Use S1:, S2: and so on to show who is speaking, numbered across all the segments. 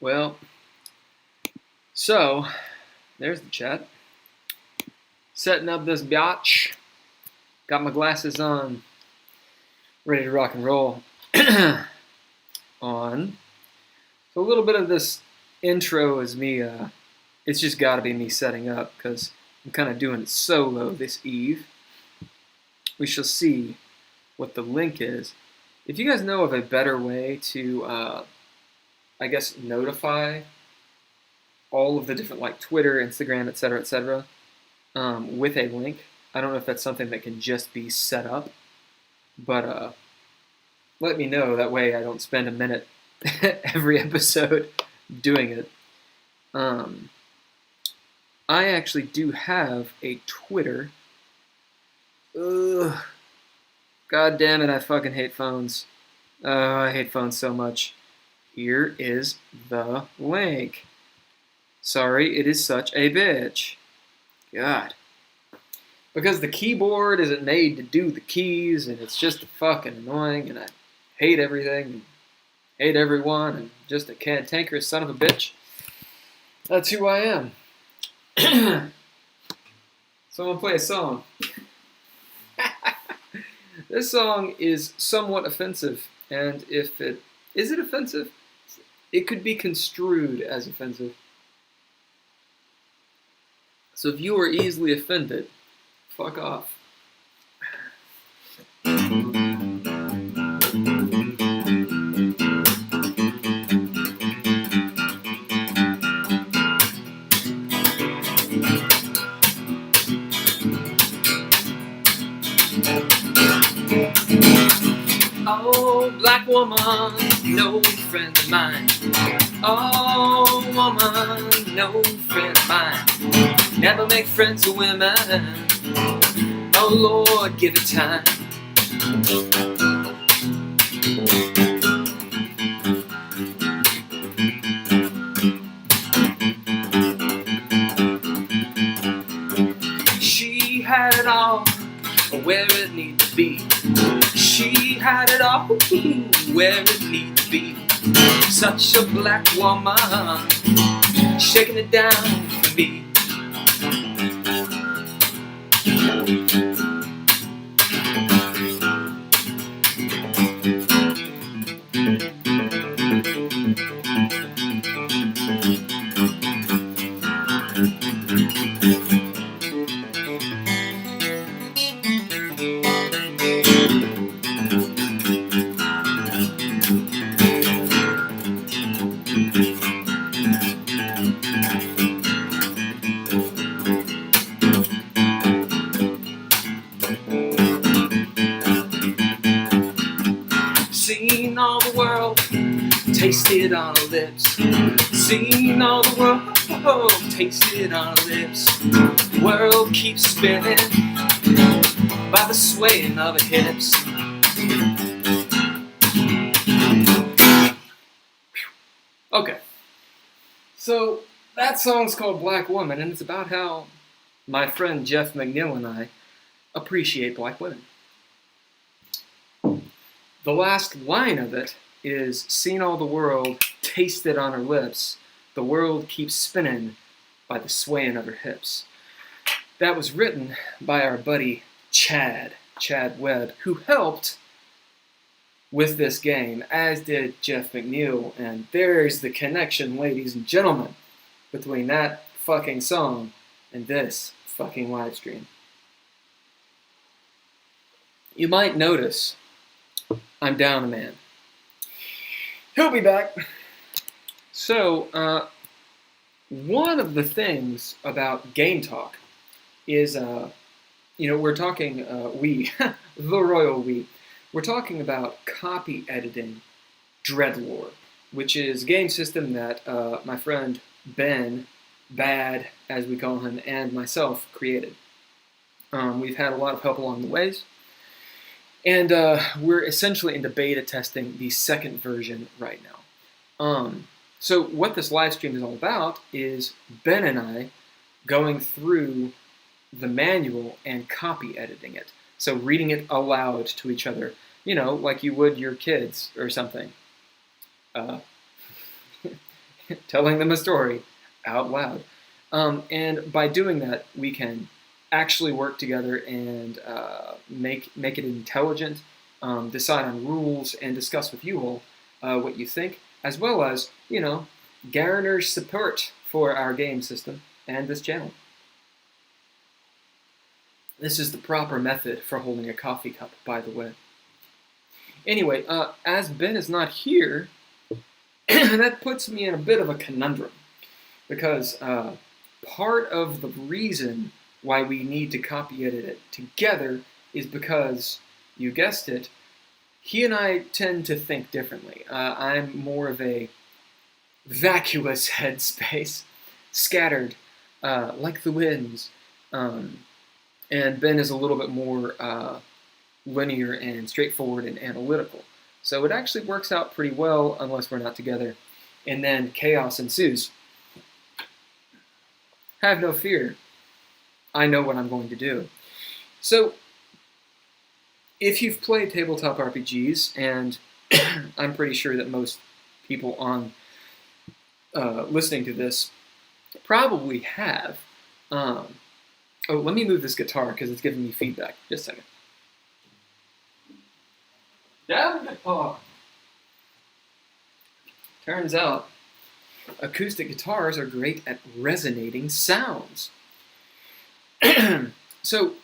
S1: Well, so there's the chat. Setting up this biatch. Got my glasses on. Ready to rock and roll. On. So a little bit of this intro is me, it's just got to be me setting up because I'm kind of doing it solo this eve. We shall see what the link is. If you guys know of a better way to, I guess, notify all of the different, like Twitter, Instagram, etc., with a link, I don't know if that's something that can just be set up, but let me know. That way I don't spend a minute every episode doing it. I actually do have a Twitter. Ugh. God damn it, I fucking hate phones. I hate phones so much. Here is the link. Sorry, it is such a bitch. God. Because the keyboard isn't made to do the keys, and it's just fucking annoying, and I hate everything, and hate everyone, and just a cantankerous son of a bitch. That's who I am. So I'm going to play a song. This song is somewhat offensive, and if it... Is it offensive? It could be construed as offensive. So if you are easily offended, fuck off. Oh, black woman, no friend of mine. Oh, woman, no friend of mine. Never make friends with women. Oh, Lord, give it time. She had it all where it needed to be. She had it all where it needed to be. Such a black woman, shaking it down for me. Seen all the world, tasted on her lips. Seen all the world, tasted on her lips. World keeps spinning by the swaying of her hips. Okay, so that song's called Black Woman, and it's about how my friend Jeff McNeil and I appreciate black women. The last line of it is, seen all the world, tasted on her lips. The world keeps spinning by the swaying of her hips. That was written by our buddy Chad Webb, who helped with this game, as did Jeff McNeil. And there's the connection, ladies and gentlemen, between that fucking song and this fucking live stream. You might notice I'm down a man. He'll be back. So, one of the things about GameTalk is, we're talking, the royal we, we're talking about copy editing DreadLore, which is a game system that my friend Ben, Bad, as we call him, and myself created. We've had a lot of help along the ways. And we're essentially into beta testing the second version right now. So what this live stream is all about is Ben and I going through the manual and copy editing it. So reading it aloud to each other, like you would your kids or something. telling them a story out loud. And by doing that, we can actually work together and make it intelligent, decide on rules, and discuss with you all what you think, as well as, garner support for our game system and this channel. This is the proper method for holding a coffee cup, by the way. Anyway, as Ben is not here, that puts me in a bit of a conundrum, because part of the reason why we need to copy edit it together is because, you guessed it, he and I tend to think differently. I'm more of a vacuous headspace, scattered, like the winds, and Ben is a little bit more linear and straightforward and analytical. So it actually works out pretty well unless we're not together, and then chaos ensues. Have no fear. I know what I'm going to do. So, if you've played tabletop RPGs, and I'm pretty sure that most people on listening to this probably have. Oh, let me move this guitar because it's giving me feedback. Just a second. Down guitar. Turns out, acoustic guitars are great at resonating sounds. So,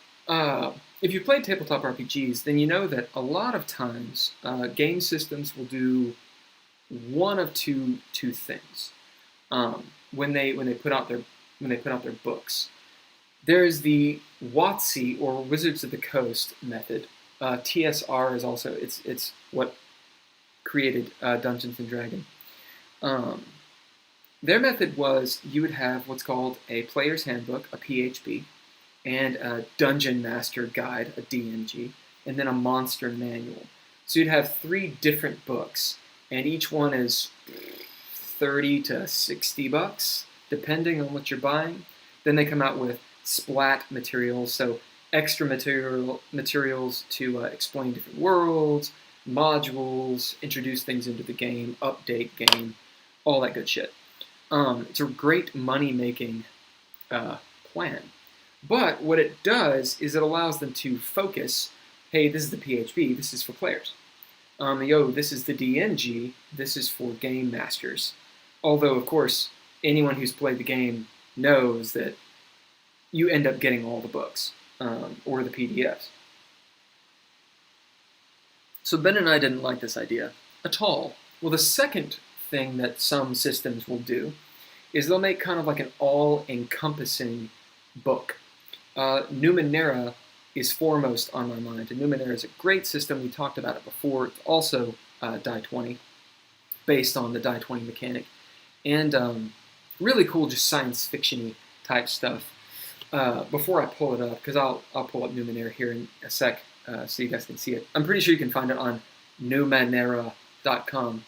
S1: if you've played tabletop RPGs, then you know that a lot of times game systems will do one of two things when they put out their books. There's the WotC, or Wizards of the Coast method. TSR is also it's what created Dungeons and Dragons. Their method was you would have what's called a player's handbook, a PHB, and a dungeon master guide, a DMG, and then a monster manual. So you'd have 3 different books, and each one is $30 to $60, depending on what you're buying. Then they come out with splat materials, so extra materials to explain different worlds, modules, introduce things into the game, update game, all that good shit. It's a great money-making plan. But what it does is it allows them to focus, hey, this is the PHB, this is for players. This is the DMG, this is for game masters. Although, of course, anyone who's played the game knows that you end up getting all the books, or the PDFs. So Ben and I didn't like this idea at all. Well, the second thing that some systems will do is they'll make kind of like an all-encompassing book. Numenera is foremost on my mind, and Numenera is a great system. We talked about it before. It's also die 20, based on the die 20 mechanic, and really cool, just science fiction-y type stuff. Before I pull it up, because I'll pull up Numenera here in a sec, so you guys can see it. I'm pretty sure you can find it on Numenera.com.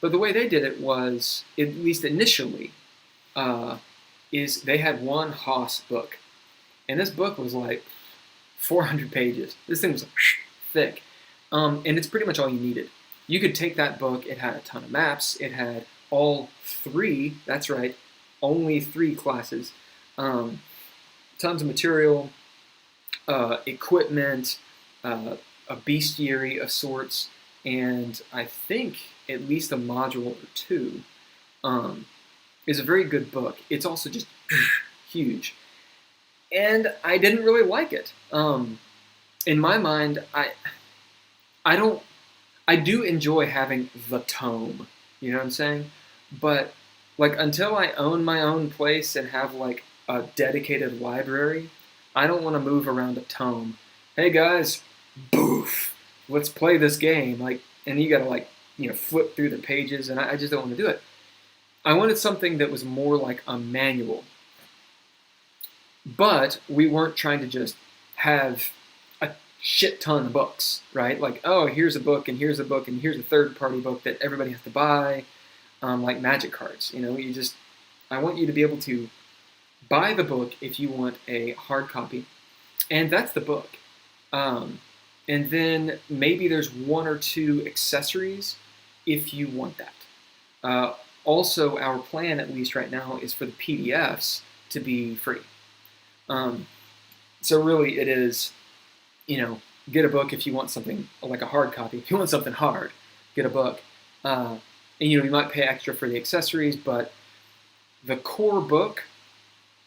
S1: But the way they did it was, at least initially, is they had one Haas book. And this book was like 400 pages. This thing was thick. And it's pretty much all you needed. You could take that book, it had a ton of maps, it had all 3, that's right, only 3 classes. Tons of material, equipment, a bestiary of sorts, and I think at least a module or 2. Is a very good book. It's also just huge. And I didn't really like it. In my mind, I do enjoy having the tome. You know what I'm saying? But like until I own my own place and have like a dedicated library, I don't want to move around a tome. Hey guys, boof, let's play this game. Like, and you gotta flip through the pages, and I just don't want to do it. I wanted something that was more like a manual. But we weren't trying to just have a shit ton of books, right? Like, oh, here's a book, and here's a book, and here's a third-party book that everybody has to buy, like Magic cards. I want you to be able to buy the book if you want a hard copy, and that's the book. And then maybe there's 1 or 2 accessories if you want that. Also, our plan, at least right now, is for the PDFs to be free. So really, it is, get a book if you want something like a hard copy. If you want something hard, get a book. And you might pay extra for the accessories, but the core book,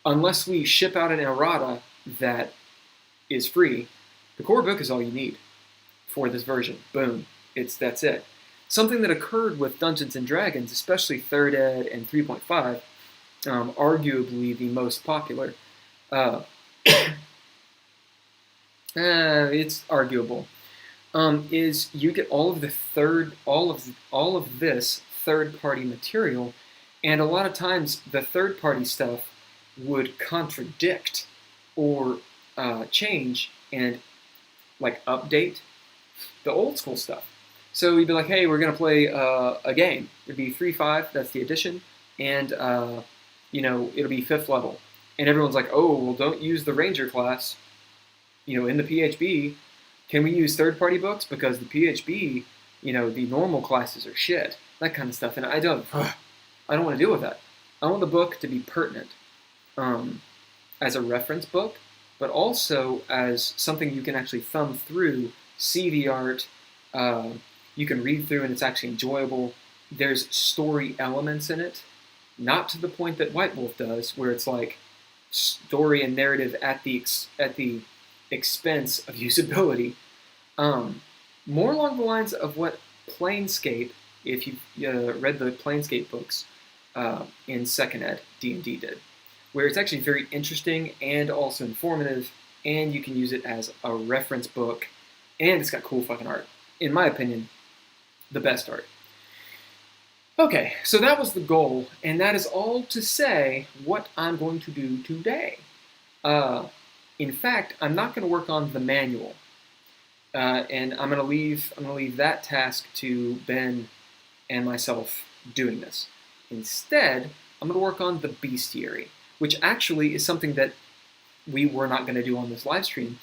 S1: unless we ship out an errata that is free, the core book is all you need for this version. Boom. That's it. Something that occurred with Dungeons & Dragons, especially 3rd Ed and 3.5, arguably the most popular, it's arguable, is you get all of this third-party material, and a lot of times the third-party stuff would contradict or change and update the old school stuff. So you'd be like, hey, we're going to play a game. It'd be 3.5, that's the edition, and it'll be 5th level. And everyone's like, oh, well, don't use the Ranger class, in the PHB. Can we use third-party books? Because the PHB, the normal classes are shit. That kind of stuff. And I don't want to deal with that. I want the book to be pertinent as a reference book, but also as something you can actually thumb through, see the art, you can read through and it's actually enjoyable. There's story elements in it, not to the point that White Wolf does, where it's like story and narrative at the expense of usability. More along the lines of what Planescape, if you read the Planescape books in 2nd Ed, D&D did, where it's actually very interesting and also informative, and you can use it as a reference book, and it's got cool fucking art. In my opinion, the best art. Okay, so that was the goal, and that is all to say what I'm going to do today. In fact, I'm not going to work on the manual, and I'm going to leave that task to Ben and myself doing this. Instead, I'm going to work on the bestiary, which actually is something that we were not going to do on this live stream,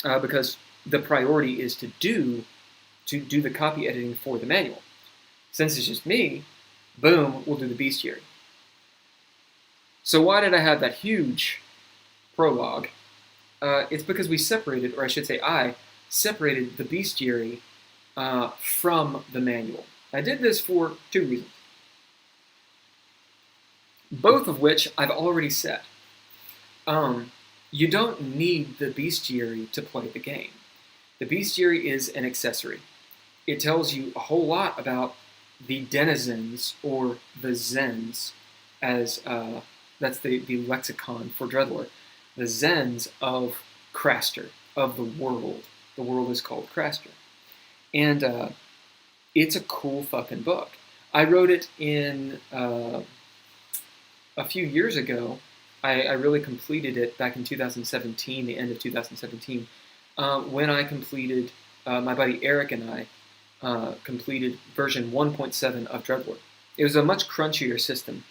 S1: because the priority is to do the copy editing for the manual. Since it's just me, boom, we'll do the bestiary. So why did I have that huge prologue? It's because we separated, or I should say I separated the bestiary from the manual. I did this for 2 reasons, both of which I've already said. You don't need the bestiary to play the game. The bestiary is an accessory. It tells you a whole lot about the denizens, or the Zens, as that's the lexicon for DreadLore. The Zens of Craster, of the world. The world is called Craster. And it's a cool fucking book. I wrote it in a few years ago. I really completed it back in 2017, the end of 2017, when I completed, my buddy Eric and I completed version 1.7 of DreadLore. It was a much crunchier system.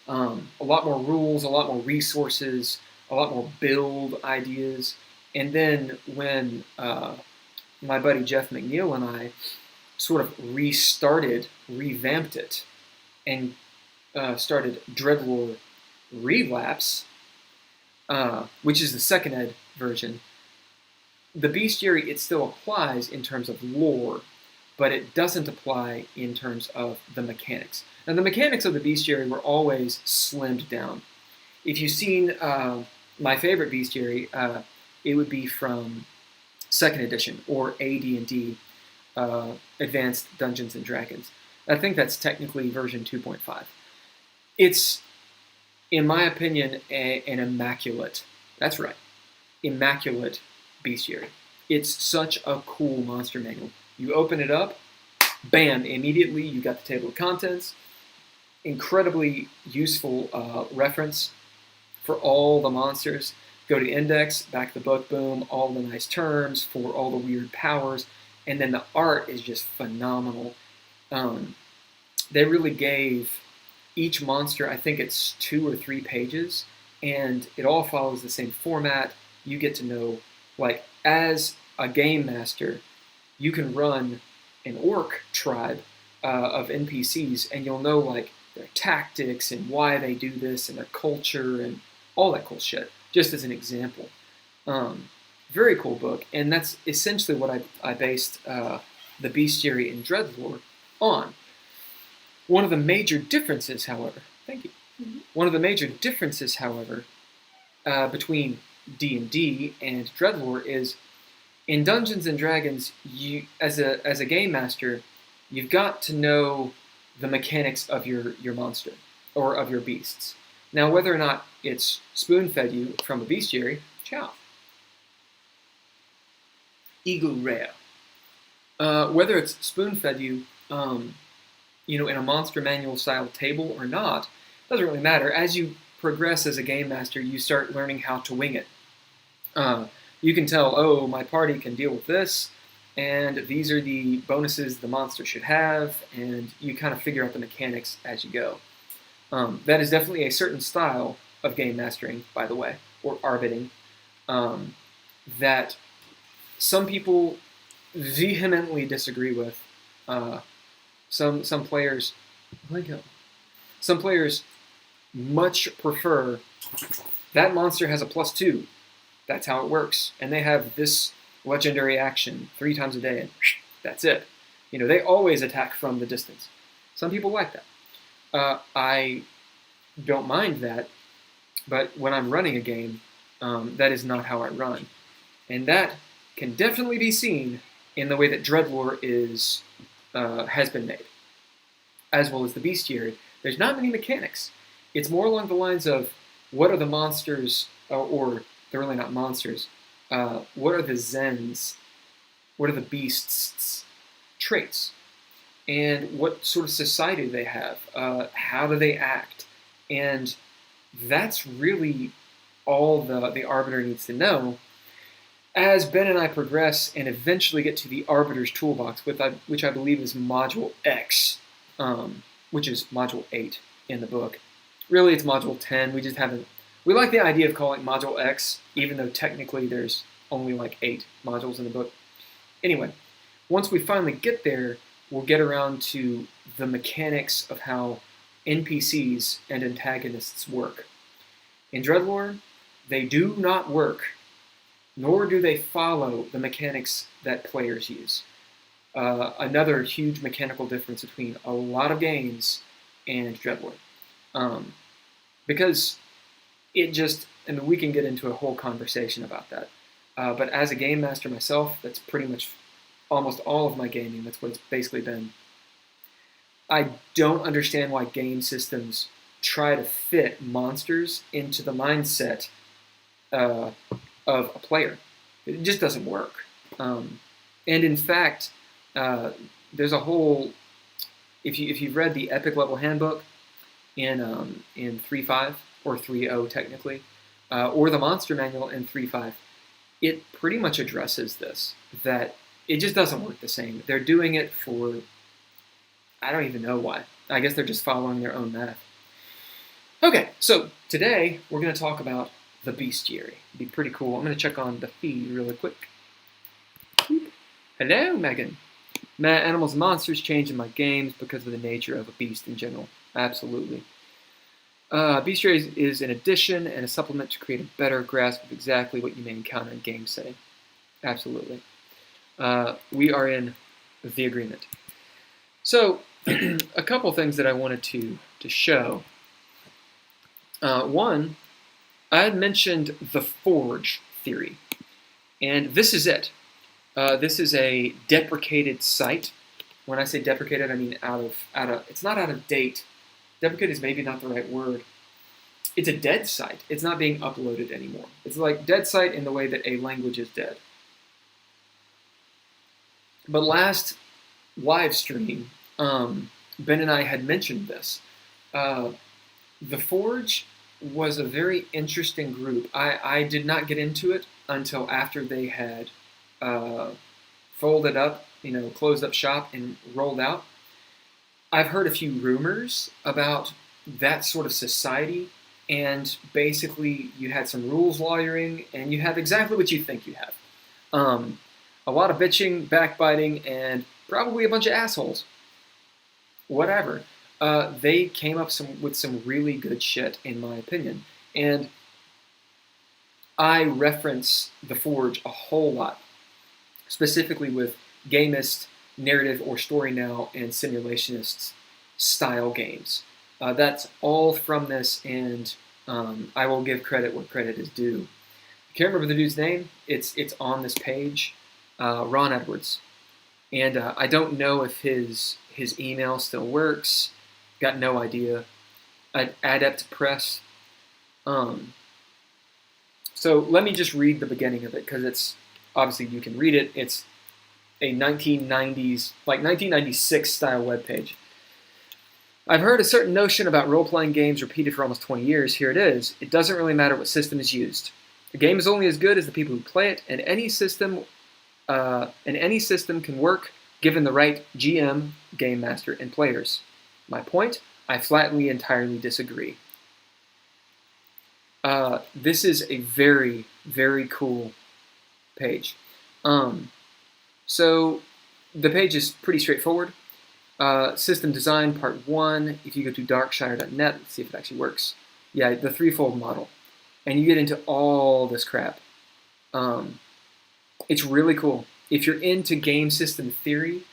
S1: A lot more rules, a lot more resources, a lot more build ideas. And then when my buddy Jeff McNeil and I sort of revamped it, and started DreadLore Relapse, which is the 2nd Ed version, the bestiary, it still applies in terms of lore, but it doesn't apply in terms of the mechanics. Now, the mechanics of the bestiary were always slimmed down. If you've seen my favorite bestiary, it would be from 2nd edition, or AD&D, Advanced Dungeons & Dragons. I think that's technically version 2.5. It's, in my opinion, an immaculate, that's right, immaculate bestiary. It's such a cool monster manual. You open it up, bam, immediately you got the table of contents. Incredibly useful reference for all the monsters. Go to index, back the book, boom, all the nice terms for all the weird powers. And then the art is just phenomenal. They really gave each monster, I think it's 2 or 3 pages, and it all follows the same format. You get to know, as a game master, you can run an orc tribe of NPCs, and you'll know, their tactics and why they do this and their culture and all that cool shit, just as an example. Very cool book, and that's essentially what I based the Bestiary and DreadLore on. One of the major differences, however, thank you. One of the major differences, however, between D&D and DreadLore is in Dungeons and Dragons, you as a game master, you've got to know the mechanics of your monster or of your beasts. Now, whether or not it's spoon-fed you from a bestiary, ciao. Eagle rare. Whether it's spoon-fed you, in a monster manual style table or not, doesn't really matter. As you progress as a game master, you start learning how to wing it. You can tell, oh, my party can deal with this, and these are the bonuses the monster should have, and you kind of figure out the mechanics as you go. That is definitely a certain style of game mastering, by the way, or arbitting, that some people vehemently disagree with. Some players, some players much prefer that monster has a +2. That's how it works, and they have this legendary action 3 times a day, and that's it. They always attack from the distance. Some people like that. I don't mind that, but when I'm running a game, that is not how I run, and that can definitely be seen in the way that DreadLore has been made, as well as the Bestiary. There's not many mechanics. It's more along the lines of what are the monsters, or they're really not monsters. What are the Zens? What are the beasts' traits? And what sort of society do they have? How do they act? And that's really all the Arbiter needs to know. As Ben and I progress and eventually get to the Arbiter's Toolbox, which I believe is Module X, which is Module 8 in the book. Really, it's Module 10. We just haven't... We like the idea of calling it Module X, even though technically there's only like 8 modules in the book. Anyway, once we finally get there, we'll get around to the mechanics of how NPCs and antagonists work. In DreadLore, they do not work, nor do they follow the mechanics that players use. Another huge mechanical difference between a lot of games and DreadLore. Because it just, and we can get into a whole conversation about that. But as a game master myself, that's pretty much almost all of my gaming. That's what it's basically been. I don't understand why game systems try to fit monsters into the mindset of a player. It just doesn't work. And in fact, there's a whole, if you've read the Epic Level Handbook in 3.5, or 3.0 technically, or the Monster Manual in 3.5, it pretty much addresses this, that it just doesn't work the same. They're doing it for, I don't even know why. I guess they're just following their own math. Okay, so today we're going to talk about the Bestiary. It'd be pretty cool. I'm going to check on the feed really quick. Hello, Megan. Animals and monsters change in my games because of the nature of a beast in general. Absolutely. Bestiary is an addition and a supplement to create a better grasp of exactly what you may encounter in game setting. Absolutely. We are in the agreement. So, a couple things that I wanted to show. One, I had mentioned the Forge theory, and this is it. This is a deprecated site. When I say deprecated, I mean out of. It's not out of date. Deprecated is maybe not the right word. It's a dead site. It's not being uploaded anymore. It's like dead site in the way that a language is dead. But last live stream, Ben and I had mentioned this. The Forge was a very interesting group. I did not get into it until after they had folded up, closed up shop and rolled out. I've heard a few rumors about that sort of society, and basically you had some rules lawyering, and you have exactly what you think you have. A lot of bitching, backbiting, and probably a bunch of assholes. Whatever. they came up with some really good shit, in my opinion. And I reference The Forge a whole lot, specifically with gamist, narrative or story now, and simulationist style games. That's all from this, and I will give credit where credit is due. I can't remember the dude's name. It's on this page, Ron Edwards, and I don't know if his email still works. Got no idea. Adept Press. So let me just read the beginning of it, because it's obviously you can read it. It's a 1990s, like 1996 style webpage. I've heard a certain notion about role-playing games repeated for almost 20 years. Here it is. It doesn't really matter what system is used. A game is only as good as the people who play it, and any system can work given the right GM, game master, and players. My point? I flatly, entirely disagree. This is a very, very cool page. So the page is pretty straightforward. System design, part 1. If you go to darkshire.net, let's see if it actually works. Yeah, the threefold model. And you get into all this crap. It's really cool. If you're into game system theory,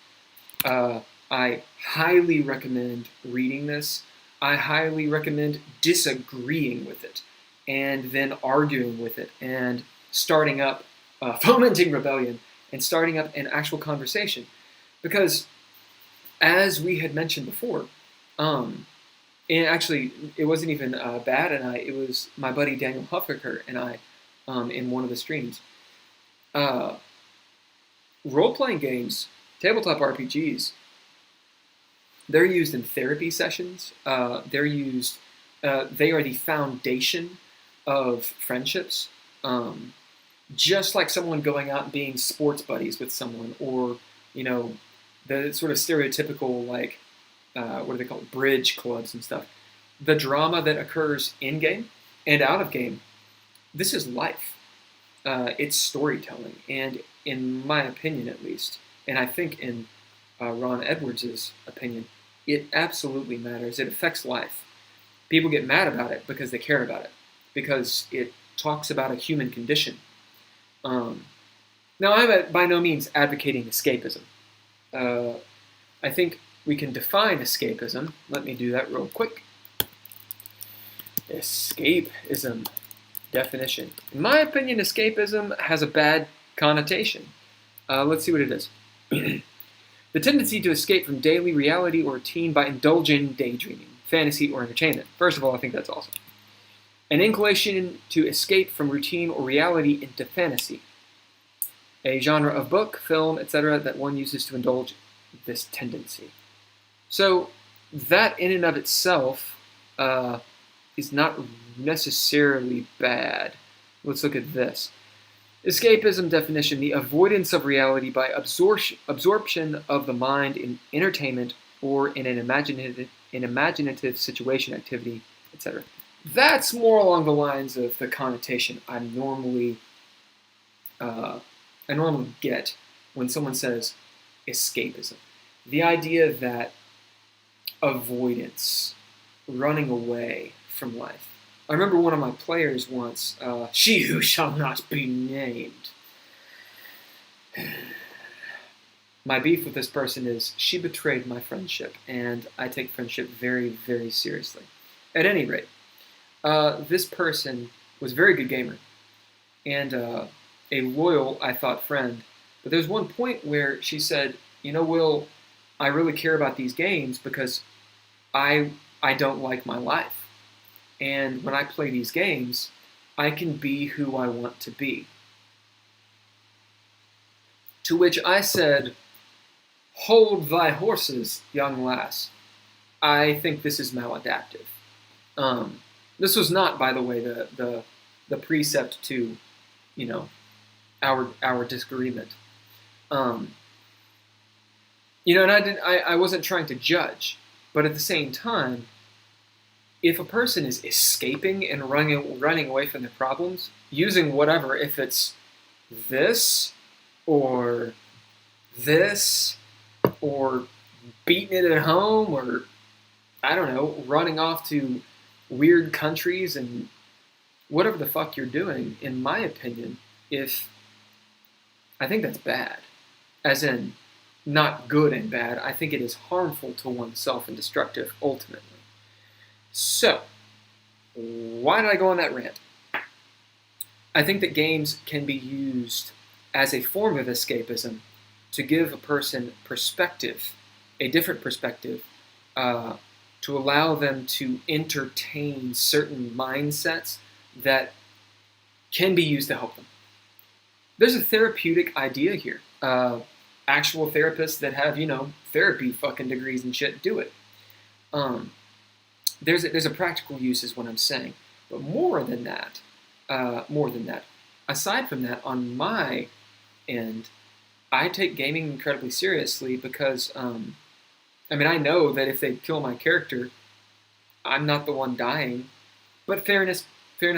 S1: I highly recommend reading this. I highly recommend disagreeing with it, and then arguing with it, and starting up, fomenting rebellion, and starting up an actual conversation. Because, as we had mentioned before, and actually, it wasn't even Bad and I, it was my buddy Daniel Huffaker and I, in one of the streams. Role-playing games, tabletop RPGs, they're used in therapy sessions. They are the foundation of friendships. Just like someone going out and being sports buddies with someone, or, you know, the sort of stereotypical, like, what do they call it, bridge clubs and stuff. The drama that occurs in-game and out of game, this is life. It's storytelling. And in my opinion, at least, and I think in Ron Edwards' opinion, it absolutely matters. It affects life. People get mad about it because they care about it, because it talks about a human condition. Now, I'm by no means advocating escapism. I think we can define escapism. Let me do that real quick. Escapism definition. In my opinion, escapism has a bad connotation. Let's see what it is. The tendency to escape from daily reality or routine by indulging in daydreaming, fantasy, or entertainment. First of all, I think that's awesome. An inclination to escape from routine or reality into fantasy. A genre of book, film, etc. that one uses to indulge this tendency. So that in and of itself is not necessarily bad. Let's look at this. Escapism definition: the avoidance of reality by absorption of the mind in entertainment or in an imaginative situation, activity, etc. That's more along the lines of the connotation I normally get when someone says escapism. The idea that avoidance, running away from life. I remember one of my players once, she who shall not be named. My beef with this person is she betrayed my friendship, and I take friendship very, very seriously. At any rate, this person was a very good gamer, and a loyal, I thought, friend. But there was one point where she said, you know, Will, I really care about these games because I don't like my life. And when I play these games, I can be who I want to be. To which I said, hold thy horses, young lass. I think this is maladaptive. This was not, by the way, the precept to, you know, our disagreement. You know, and I wasn't trying to judge, but at the same time, if a person is escaping and running away from their problems, using whatever, if it's this, or beating it at home, or I don't know, running off to weird countries and whatever the fuck you're doing, in my opinion, I think that's bad. As in, not good and bad. I think it is harmful to oneself and destructive, ultimately. So, why did I go on that rant? I think that games can be used as a form of escapism to give a person perspective, a different perspective, to allow them to entertain certain mindsets that can be used to help them. There's a therapeutic idea here. Actual therapists that have, therapy fucking degrees and shit do it. There's a practical use is what I'm saying. But more than that, aside from that, on my end, I take gaming incredibly seriously because, I know that if they kill my character, I'm not the one dying. But fairness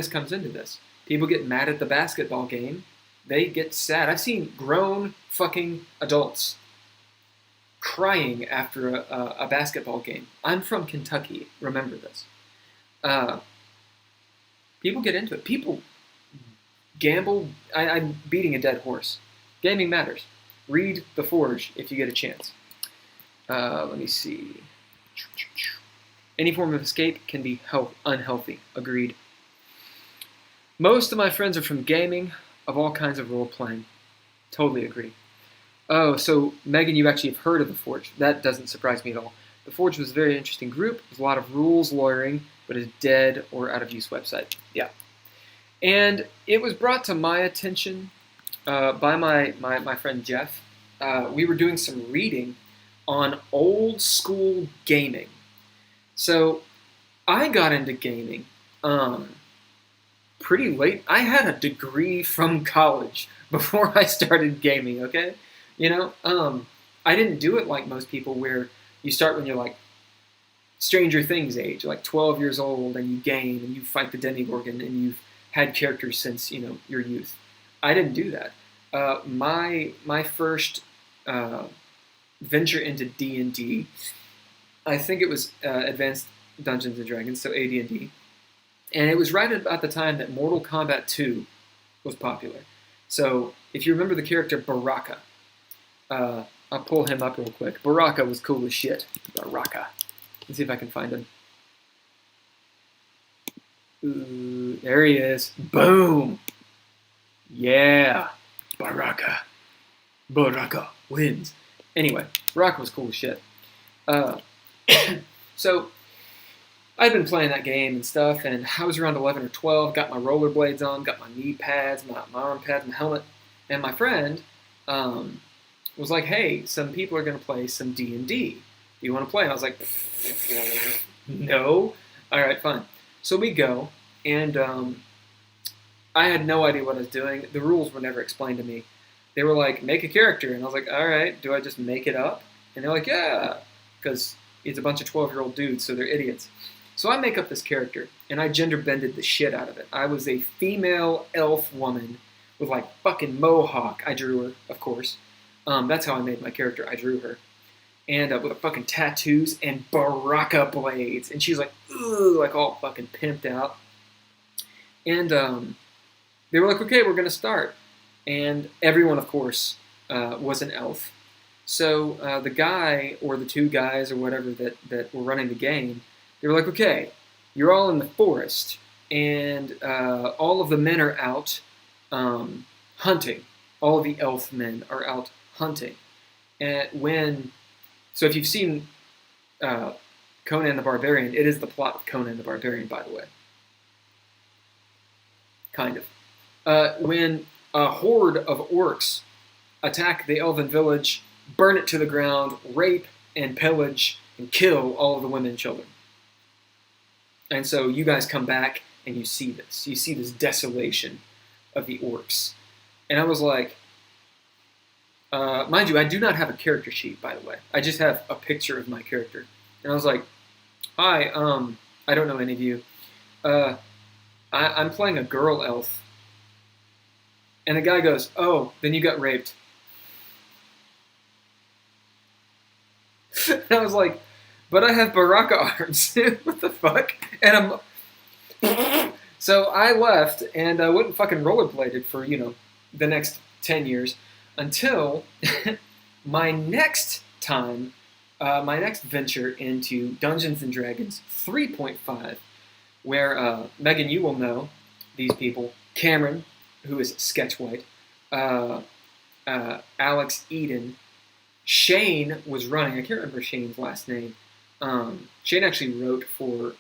S1: comes into this. People get mad at the basketball game. They get sad. I've seen grown fucking adults crying after a basketball game. I'm from Kentucky. Remember this. People get into it. People gamble. I'm beating a dead horse. Gaming matters. Read The Forge if you get a chance. Let me see. Any form of escape can be unhealthy. Agreed. Most of my friends are from gaming of all kinds of role-playing. Totally agree. Oh, so Megan, you actually have heard of The Forge. That doesn't surprise me at all. The Forge was a very interesting group. There's a lot of rules lawyering, but a dead or out-of-use website. Yeah. And it was brought to my attention by my friend Jeff. We were doing some reading on old school gaming. So I got into gaming pretty late. I had a degree from college before I started gaming, okay? I didn't do it like most people where you start when you're like Stranger Things age, like 12 years old, and you game and you fight the Demigorgon and you've had characters since, your youth. I didn't do that. My first venture into D&D, I think it was Advanced Dungeons & Dragons, so AD&D. And it was right about the time that Mortal Kombat 2 was popular. So if you remember the character Baraka, I'll pull him up real quick. Baraka was cool as shit. Baraka. Let's see if I can find him. Ooh, there he is. Boom! Yeah! Baraka. Baraka wins. Anyway, Baraka was cool as shit. So I'd been playing that game and stuff, and I was around 11 or 12, got my rollerblades on, got my knee pads, my arm pads, my helmet, and my friend was like, hey, some people are going to play some D&D. Do you want to play? And I was like, no. All right, fine. So we go, and I had no idea what I was doing. The rules were never explained to me. They were like, make a character. And I was like, all right, do I just make it up? And they're like, yeah, because it's a bunch of 12-year-old dudes, so they're idiots. So I make up this character, and I gender-bended the shit out of it. I was a female elf woman with, like, fucking mohawk. I drew her, of course. That's how I made my character. I drew her. And with fucking tattoos and Baraka blades. And she's like, ooh, like all fucking pimped out. And they were like, okay, we're going to start. And everyone, of course, was an elf. So the guy, or the two guys, or whatever that were running the game, they were like, okay, you're all in the forest, and all of the men are out hunting. All of the elf men are out hunting. And so if you've seen Conan the Barbarian, it is the plot of Conan the Barbarian, by the way. Kind of. When a horde of orcs attack the elven village, burn it to the ground, rape and pillage and kill all of the women and children. And so you guys come back and you see this. You see this desolation of the orcs. And I was like, mind you, I do not have a character sheet, by the way. I just have a picture of my character. And I was like, hi, I don't know any of you. I'm playing a girl elf. And the guy goes, oh, then you got raped. And I was like, but I have Baraka arms. What the fuck? And so I left, and I went and fucking rollerbladed for, the next 10 years until my next time, my next venture into Dungeons & Dragons 3.5, where, Megan, you will know these people. Cameron, who is Sketch White, Alex Eden, Shane was running. I can't remember Shane's last name. Shane actually wrote for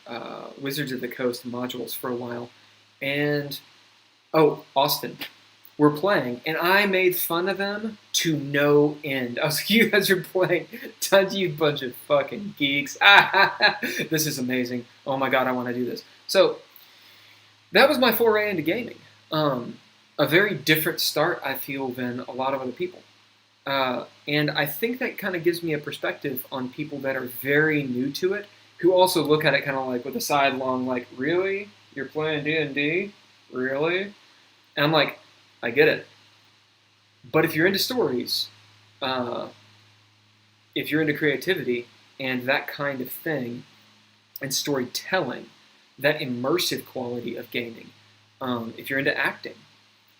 S1: Wizards of the Coast modules for a while. And, Austin. Were playing, and I made fun of them to no end. I was like, you guys are playing, you bunch of fucking geeks. This is amazing. Oh my god, I want to do this. So, that was my foray into gaming. A very different start, I feel, than a lot of other people. And I think that kind of gives me a perspective on people that are very new to it, who also look at it kind of like with a sidelong, like, really? You're playing D&D? Really? And I'm like, I get it. But if you're into stories, if you're into creativity and that kind of thing, and storytelling, that immersive quality of gaming, if you're into acting,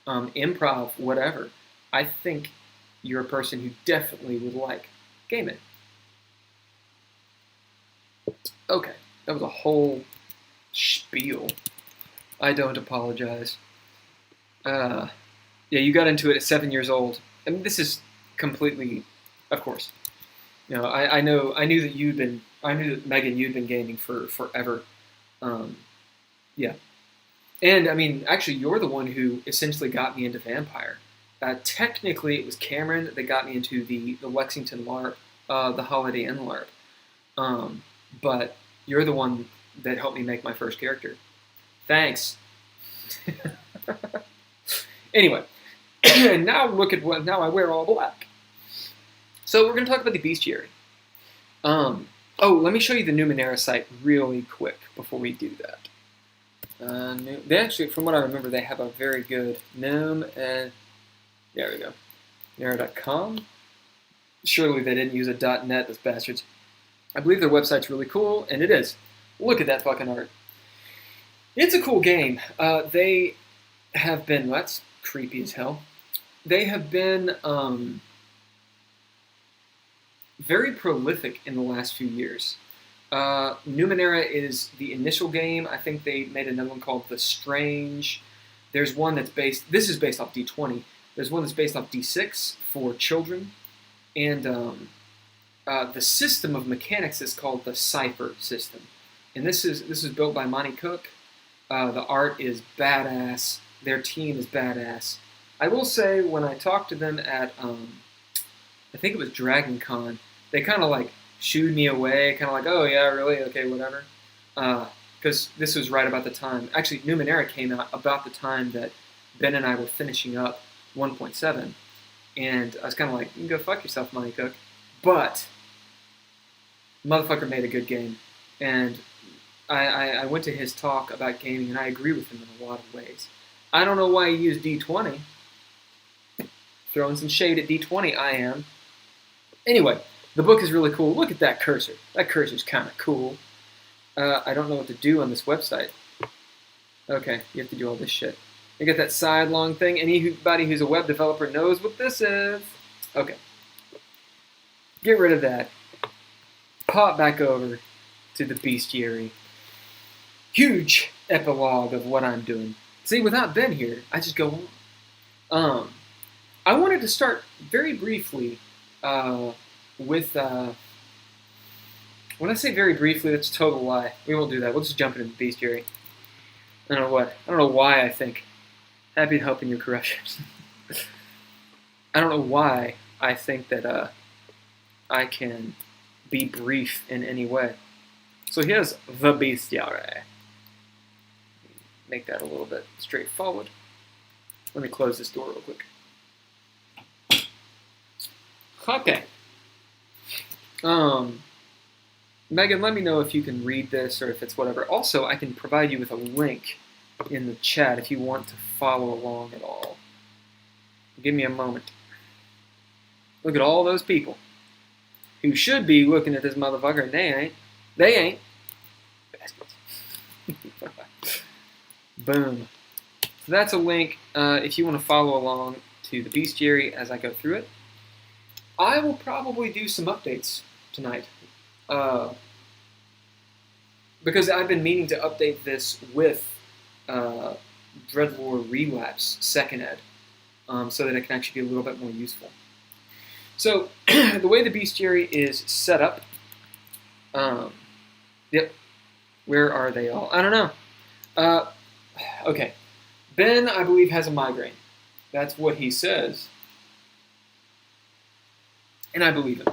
S1: improv, whatever, I think you're a person who definitely would like gaming. Okay, that was a whole spiel. I don't apologize. Yeah, you got into it at 7 years old. I mean, this is completely, of course. I knew that Megan, you'd been gaming for forever. Yeah. And, I mean, actually, you're the one who essentially got me into Vampire. Technically, it was Cameron that got me into the Lexington LARP, the Holiday Inn LARP. But you're the one that helped me make my first character. Thanks. Anyway. And now look at now I wear all black. So we're going to talk about the Bestiary. Let me show you the Numenera site really quick before we do that. They actually, from what I remember, they have a very good there we go, Numenera.com. Surely they didn't use a .net, those bastards. I believe their website's really cool, and it is. Look at that fucking art. It's a cool game. They have been, that's creepy as hell. They have been very prolific in the last few years. Numenera is the initial game. I think they made another one called The Strange. There's one that's this is based off D20. There's one that's based off D6 for children. And the system of mechanics is called the Cypher system. And this is built by Monty Cook. The art is badass. Their team is badass. I will say, when I talked to them at, I think it was Dragon Con, they kind of like shooed me away, kind of like, oh yeah, really? Okay, whatever. Because this was right about the time, actually Numenera came out about the time that Ben and I were finishing up 1.7, and I was kind of like, you can go fuck yourself, Monty Cook. But, motherfucker made a good game, and I went to his talk about gaming, and I agree with him in a lot of ways. I don't know why he used D20. Throwing some shade at D20, I am. Anyway, the book is really cool. Look at that cursor. That cursor's kind of cool. I don't know what to do on this website. Okay, you have to do all this shit. You got that sidelong thing. Anybody who's a web developer knows what this is. Okay. Get rid of that. Pop back over to the Bestiary. Huge epilogue of what I'm doing. See, without Ben here, I just go on. I wanted to start very briefly with, when I say very briefly, that's a total lie. We won't do that. We'll just jump into the Bestiary. I don't know why I think. Happy to help in your corrections. I don't know why I think that I can be brief in any way. So here's the Bestiary. Make that a little bit straightforward. Let me close this door real quick. Okay. Megan, let me know if you can read this or if it's whatever. Also, I can provide you with a link in the chat if you want to follow along at all. Give me a moment. Look at all those people who should be looking at this motherfucker and they ain't. They ain't. Bastards. Boom. So that's a link if you want to follow along to the bestiary as I go through it. I will probably do some updates tonight. Because I've been meaning to update this with DreadLore Relapse 2nd Ed, so that it can actually be a little bit more useful. So, the way the bestiary is set up, yep, where are they all? I don't know. Okay, Ben, I believe, has a migraine. That's what he says. And I believe it.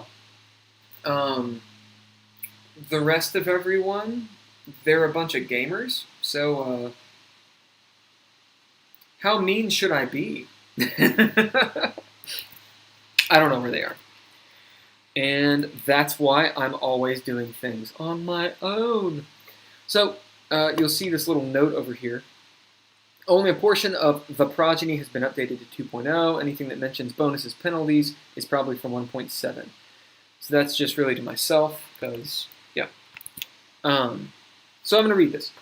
S1: The rest of everyone, they're a bunch of gamers, so how mean should I be? I don't know where they are. And that's why I'm always doing things on my own. So you'll see this little note over here. Only a portion of the progeny has been updated to 2.0. Anything that mentions bonuses, penalties is probably from 1.7. So that's just really to myself, because, yeah. So I'm going to read this.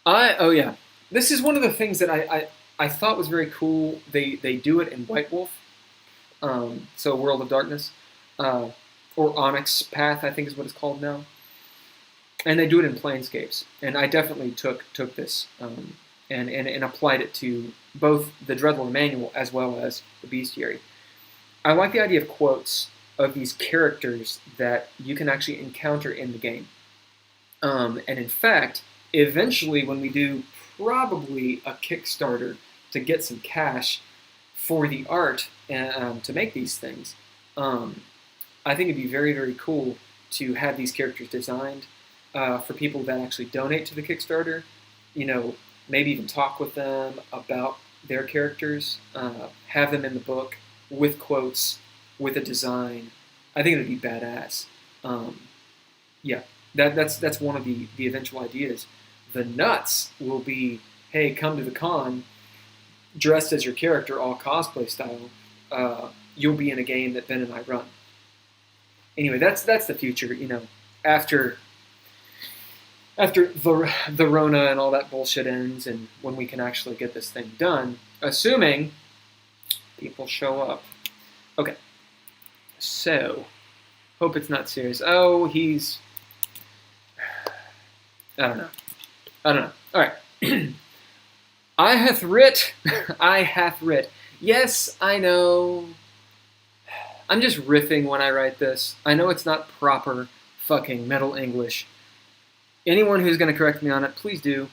S1: Oh yeah, this is one of the things that I thought was very cool. They do it in White Wolf, so World of Darkness, or Onyx Path, I think is what it's called now. And they do it in Planescapes, and I definitely took this and applied it to both the DreadLore manual as well as the bestiary. I like the idea of quotes of these characters that you can actually encounter in the game. And in fact, eventually when we do probably a Kickstarter to get some cash for the art to make these things, I think it'd be very, very cool to have these characters designed for people that actually donate to the Kickstarter. You know, maybe even talk with them about their characters, have them in the book with quotes, with a design. I think it'd be badass. Yeah, that's one of the eventual ideas. The nuts will be, hey, come to the con, dressed as your character, all cosplay style. You'll be in a game that Ben and I run. Anyway, that's the future. You know, after the Rona and all that bullshit ends, and when we can actually get this thing done, assuming people show up. Okay, so hope it's not serious. Oh, he's, I don't know. All right. I hath writ. I hath writ. Yes, I know. I'm just riffing when I write this. I know it's not proper fucking Middle English. Anyone who's going to correct me on it, please do.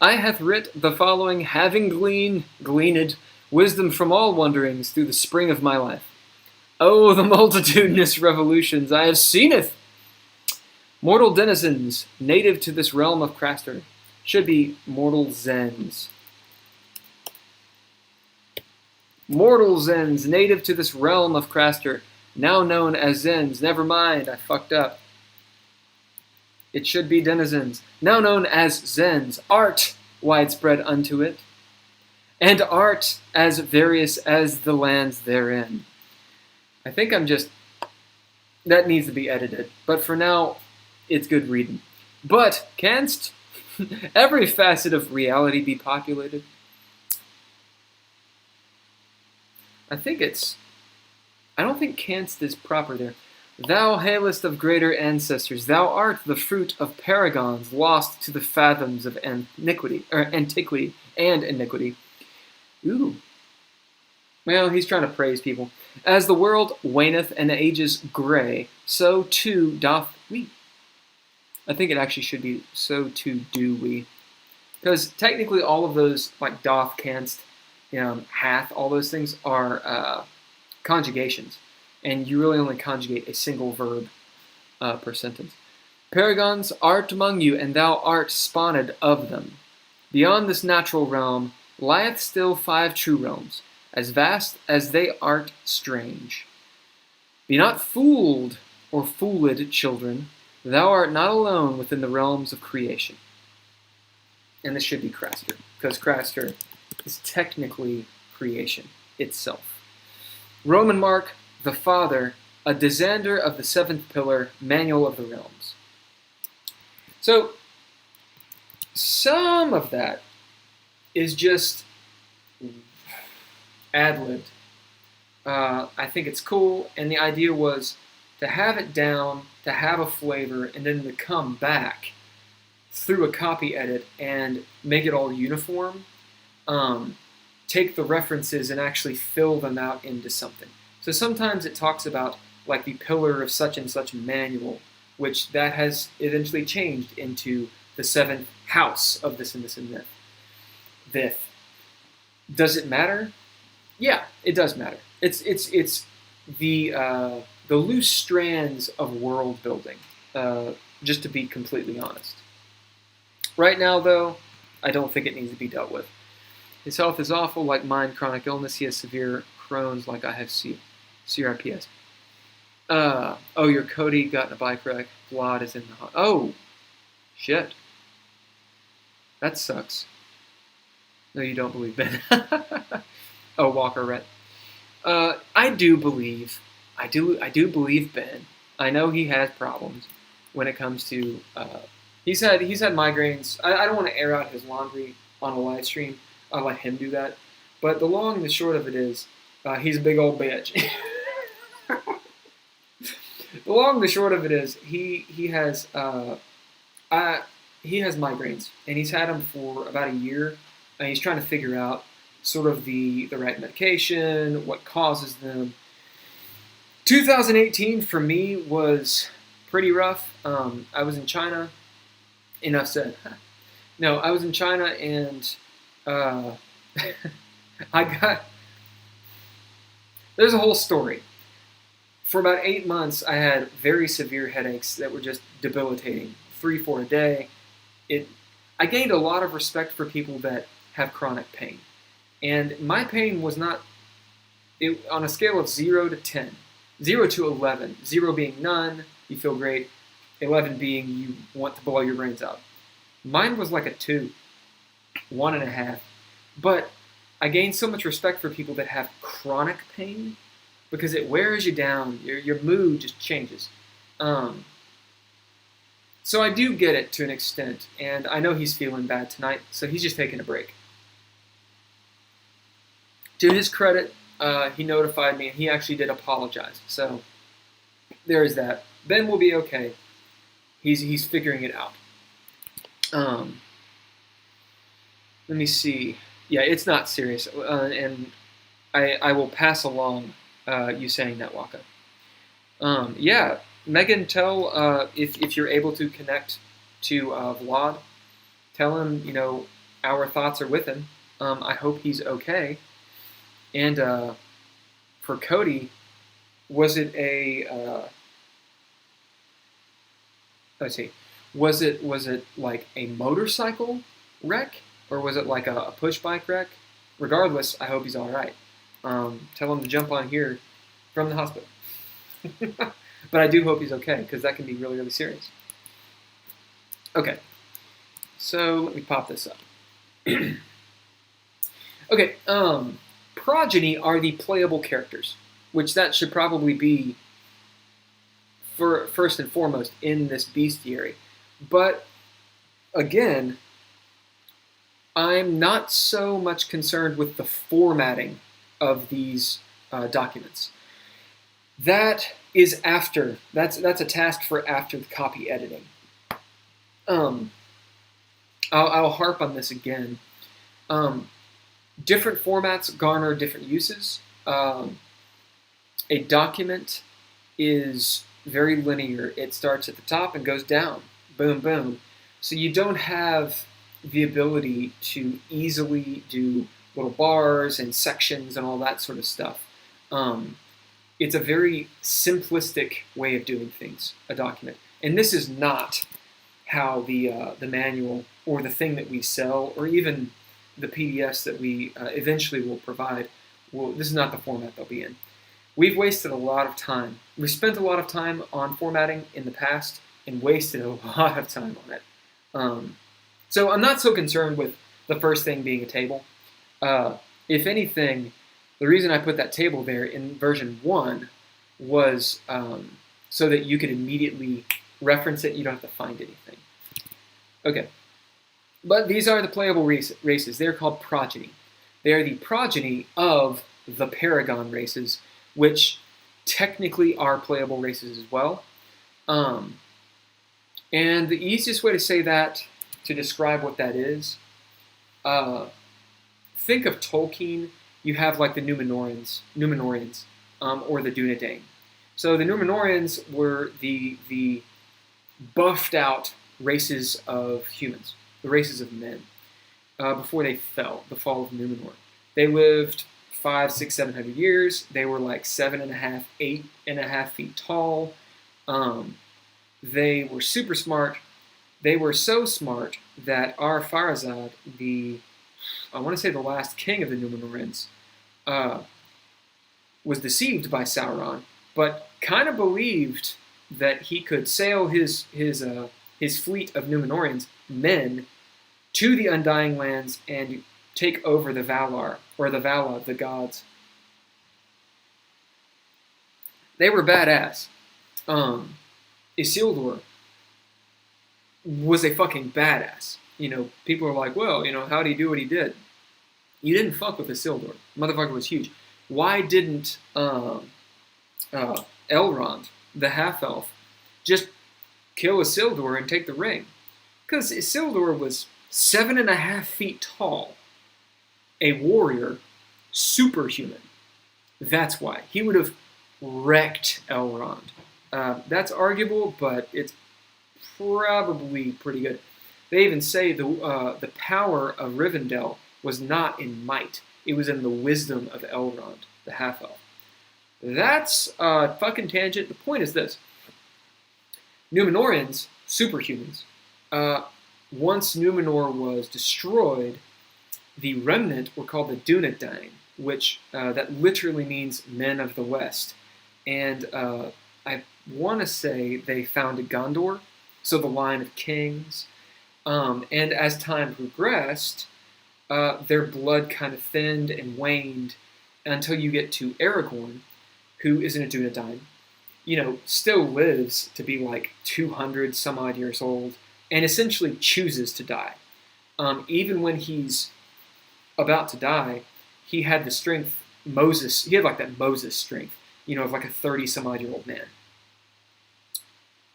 S1: I hath writ the following, having gleaned wisdom from all wanderings through the spring of my life. Oh, the multitudinous revolutions I have seeneth! Mortal denizens, native to this realm of Craster, should be mortal zens. Mortal zens, native to this realm of Craster, now known as zens. Never mind, I fucked up. It should be denizens, now known as zens. Art widespread unto it, and art as various as the lands therein. I think I'm just... that needs to be edited, but for now, it's good reading. But, canst every facet of reality be populated? I don't think canst is proper there. Thou hailest of greater ancestors, thou art the fruit of paragons lost to the fathoms of antiquity. Ooh. Well, he's trying to praise people. As the world waneth and ages gray, so too doth we. I think it actually should be so too do we. Because technically all of those, like doth, canst, hath, all those things are conjugations. And you really only conjugate a single verb per sentence. Paragons art among you, and thou art spawned of them. Beyond this natural realm lieth still 5 true realms, as vast as they art strange. Be not fooled or fooled, children. Thou art not alone within the realms of creation. And this should be Craster, because Craster is technically creation itself. Roman Mark, the father, a Descender of the Seventh Pillar, Manual of the Realms. So, some of that is just ad-libbed. I think it's cool, and the idea was to have it down, to have a flavor, and then to come back through a copy edit and make it all uniform, take the references and actually fill them out into something. So sometimes it talks about like the pillar of such and such manual, which that has eventually changed into the seventh house of this and this and that. Does it matter? Yeah, it does matter. It's the loose strands of world building, just to be completely honest. Right now, though, I don't think it needs to be dealt with. His health is awful, like mine, chronic illness. He has severe Crohn's, like I have CRPS. Oh, your Cody got in a bike wreck. Vlad is in the Oh, shit. That sucks. No, you don't believe Ben. Oh, Walker Rhett. I do believe Ben. I know he has problems when it comes to. He's had migraines. I don't want to air out his laundry on a live stream. I'll let him do that. But the long and the short of it is, he's a big old bitch. The long and the short of it is, he has migraines, and he's had them for about a year, and he's trying to figure out sort of the right medication, what causes them. 2018 for me was pretty rough. I was in China. Enough said. No, I was in China and there's a whole story. For about 8 months, I had very severe headaches that were just debilitating, 3-4 a day. I gained a lot of respect for people that have chronic pain. And my pain was not, on a scale of 0 to 10, 0 to 11, 0 being none, you feel great, 11 being you want to blow your brains out. Mine was like a 2, 1.5. But I gained so much respect for people that have chronic pain because it wears you down. Your mood just changes. So I do get it to an extent, and I know he's feeling bad tonight, so he's just taking a break. To his credit, he notified me, and he actually did apologize. So there is that. Ben will be okay. He's figuring it out. Let me see. Yeah, it's not serious, and I will pass along you saying that, Waka. Yeah, Megan, tell if you're able to connect to Vlad, tell him our thoughts are with him. I hope he's okay. And for Cody, was it a let's see, was it like a motorcycle wreck, or was it like a push bike wreck? Regardless, I hope he's all right. Tell him to jump on here from the hospital. But I do hope he's okay, because that can be really, really serious. Okay, so let me pop this up. Okay, Progeny are the playable characters, which that should probably be for first and foremost in this bestiary. But again, I'm not so much concerned with the formatting of these documents. That is after. That's a task for after the copy editing. I'll harp on this again. Different formats garner different uses. A document is very linear. It starts at the top and goes down. Boom, boom. So you don't have the ability to easily do little bars and sections and all that sort of stuff. It's a very simplistic way of doing things, a document. And this is not how the manual or the thing that we sell, or even the PDFs that we eventually will provide, this is not the format they'll be in. We've wasted a lot of time. We spent a lot of time on formatting in the past and wasted a lot of time on it. So I'm not so concerned with the first thing being a table. If anything, the reason I put that table there in version 1 was so that you could immediately reference it. You don't have to find anything. Okay. But these are the playable races. They're called progeny. They are the progeny of the Paragon races, which technically are playable races as well. And the easiest way to say that, to describe what that is, think of Tolkien. You have like the Numenorians, or the Dunedain. So the Numenorians were the buffed out races of humans, the races of men, before they fell, the fall of Numenor. They lived 500, 600, 700 years. They were like 7.5, 8.5 feet tall. They were super smart. They were so smart that R Pharazad, I want to say the last king of the Numenorians, was deceived by Sauron, but kind of believed that he could sail his fleet of Numenorians, men, to the Undying Lands and take over the Valar, or the Vala, the gods. They were badass. Isildur was a fucking badass. People are like, well, how'd he do what he did? You didn't fuck with Isildur. Motherfucker was huge. Why didn't Elrond, the half-elf, just kill Isildur and take the ring? Because Isildur was 7.5 feet tall, a warrior, superhuman. That's why. He would have wrecked Elrond. That's arguable, but it's probably pretty good. They even say the power of Rivendell was not in might. It was in the wisdom of Elrond, the half-elf. That's a fucking tangent. The point is this. Numenorians, superhumans, once Numenor was destroyed, the remnant were called the Dunedain, which that literally means men of the West. And I want to say they founded Gondor, so the line of kings. And as time progressed, their blood kind of thinned and waned until you get to Aragorn, who isn't a Dunedain, still lives to be like 200 some odd years old, and essentially chooses to die. Even when he's about to die, he had the strength, he had like that Moses strength, of like a 30 some odd year old man.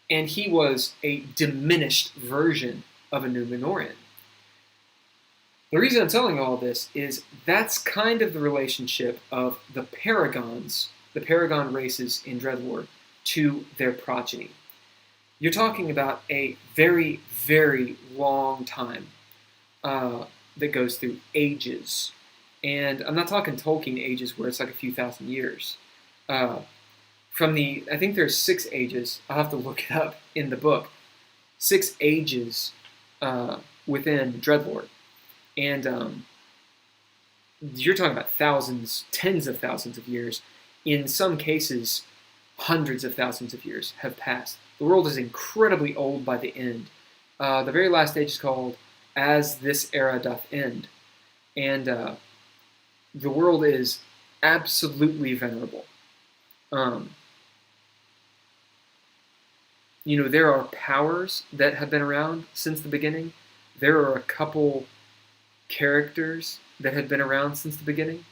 S1: And he was a diminished version of a Numenorian. The reason I'm telling you all this is that's kind of the relationship of the Paragons, the Paragon races in DreadLore, to their progeny. You're talking about a very, very long time that goes through ages. And I'm not talking Tolkien ages where it's like a few thousand years. I think there's 6 ages, I'll have to look it up in the book, 6 ages within DreadLore. And you're talking about thousands, tens of thousands of years. In some cases, hundreds of thousands of years have passed. The world is incredibly old by the end. The very last age is called As This Era Doth End. And the world is absolutely venerable. There are powers that have been around since the beginning. There are a couple characters that have been around since the beginning.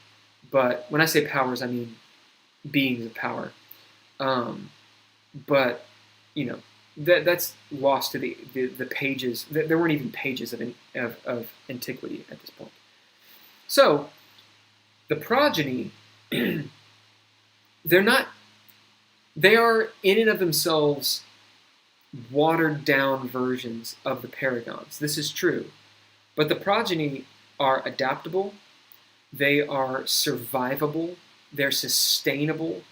S1: But when I say powers, I mean beings of power. But that's lost to the pages. There weren't even pages of antiquity at this point. So the progeny, they are in and of themselves watered down versions of the Paragons. This is true. But the progeny are adaptable, they are survivable, they're sustainable,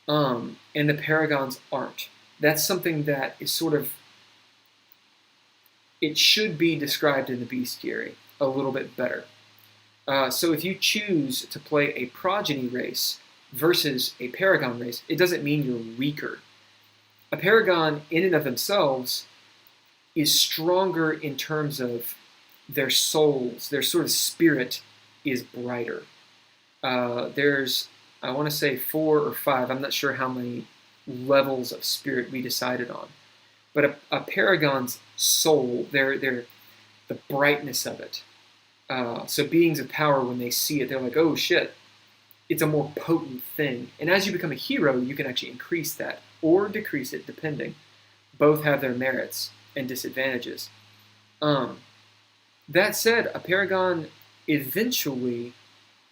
S1: and the Paragons aren't. That's something that is it should be described in the bestiary a little bit better. So if you choose to play a progeny race versus a Paragon race, it doesn't mean you're weaker. A Paragon in and of themselves is stronger in terms of their souls, their sort of spirit is brighter. There's I want to say 4 or 5. I'm not sure how many levels of spirit we decided on. But a paragon's soul, the brightness of it. So beings of power, when they see it, they're like, oh shit, it's a more potent thing. And as you become a hero, you can actually increase that or decrease it, depending. Both have their merits and disadvantages. That said, a paragon, eventually,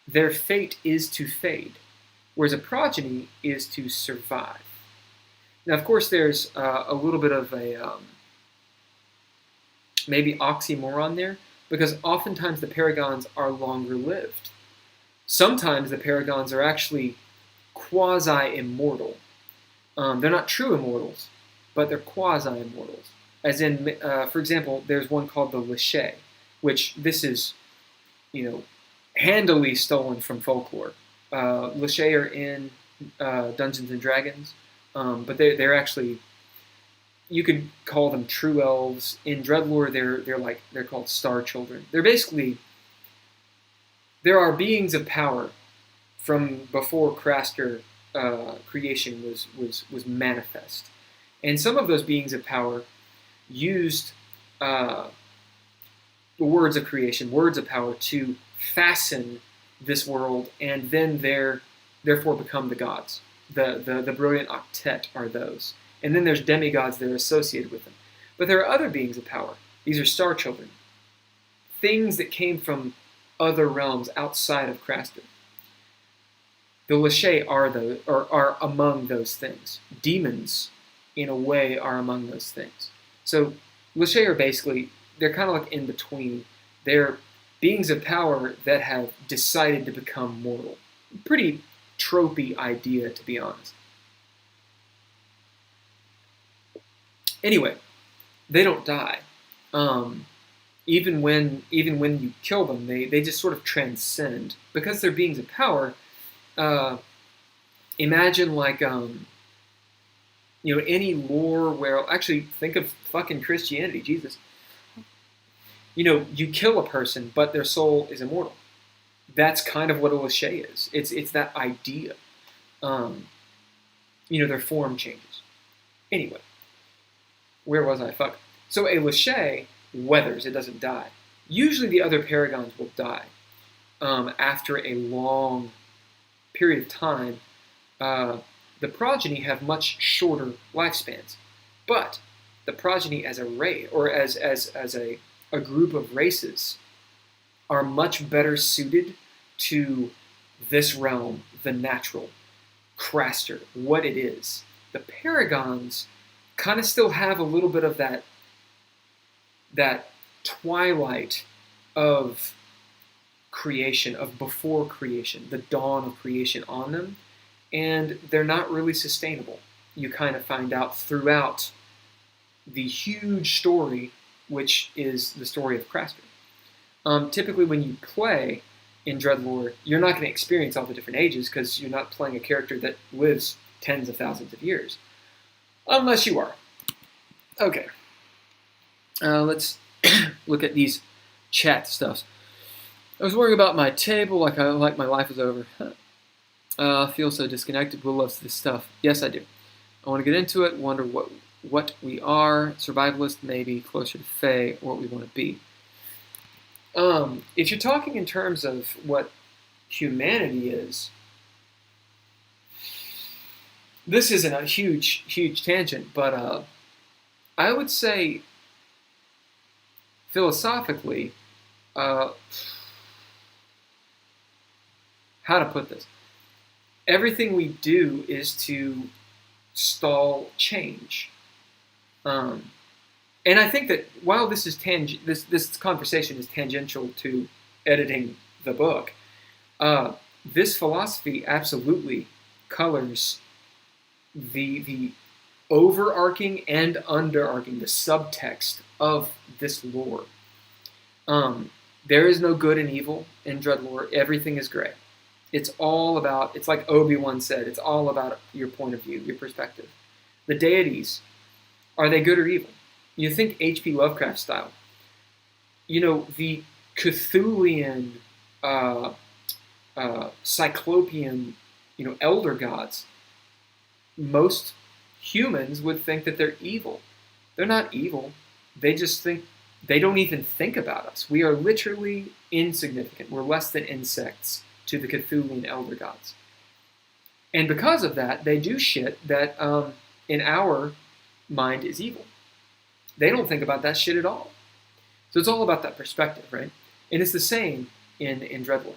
S1: their fate is to fade, whereas a progeny is to survive. Now, of course, there's a little bit of a maybe oxymoron there, because oftentimes the paragons are longer lived. Sometimes the paragons are actually quasi-immortal. They're not true immortals, but they're quasi-immortals. As in, for example, there's one called the Lynch, which this is, handily stolen from folklore. Lynch are in Dungeons and Dragons, but they're actually, you could call them true elves. In DreadLore, they're called star children. They're basically, there are beings of power from before Craster creation was manifest, and some of those beings of power used the words of creation, words of power, to fasten this world, and then therefore become the gods. The brilliant octet are those. And then there's demigods that are associated with them. But there are other beings of power. These are star children. Things that came from other realms outside of Craster. The Lynch are among those things. Demons, in a way, are among those things. So Lynch are basically, they're kind of like in between. They're beings of power that have decided to become mortal. Pretty tropey idea, to be honest. Anyway, they don't die. Even when you kill them, they just sort of transcend. Because they're beings of power, imagine like, any lore where, actually think of fucking Christianity, Jesus. You kill a person, but their soul is immortal. That's kind of what a Lynch is. It's that idea. Their form changes. Anyway, where was I? Fuck. So a Lynch weathers, it doesn't die. Usually the other paragons will die after a long period of time. The progeny have much shorter lifespans. But the progeny as a race, or as a group of races, are much better suited to this realm, the natural, Craster, what it is. The paragons kind of still have a little bit of that twilight of creation, of before creation, the dawn of creation on them, and they're not really sustainable. You kind of find out throughout the huge story, which is the story of Craster. Typically when you play in DreadLore, you're not going to experience all the different ages because you're not playing a character that lives tens of thousands of years. Unless you are. Okay. Let's look at these chat stuffs. I was worrying about my table like my life is over. I feel so disconnected. Will loves this stuff. Yes, I do. I want to get into it, wonder what we are, survivalist, maybe closer to Fae, or what we want to be. If you're talking in terms of what humanity is, this isn't a huge tangent, but I would say philosophically, how to put this? Everything we do is to stall change. And I think that while this is this conversation is tangential to editing the book, this philosophy absolutely colors the overarching and underarching, the subtext of this lore. There is no good and evil in DreadLore. Everything is gray. It's all about, it's like Obi-Wan said, it's all about your point of view, your perspective. The deities, are they good or evil? You think H.P. Lovecraft style. The Cthulhian, Cyclopean elder gods, most humans would think that they're evil. They're not evil. They just think, they don't even think about us. We are literally insignificant. We're less than insects to the Cthulhian elder gods. And because of that, they do shit that in our mind is evil. They don't think about that shit at all. So it's all about that perspective, right? And it's the same in DreadLore.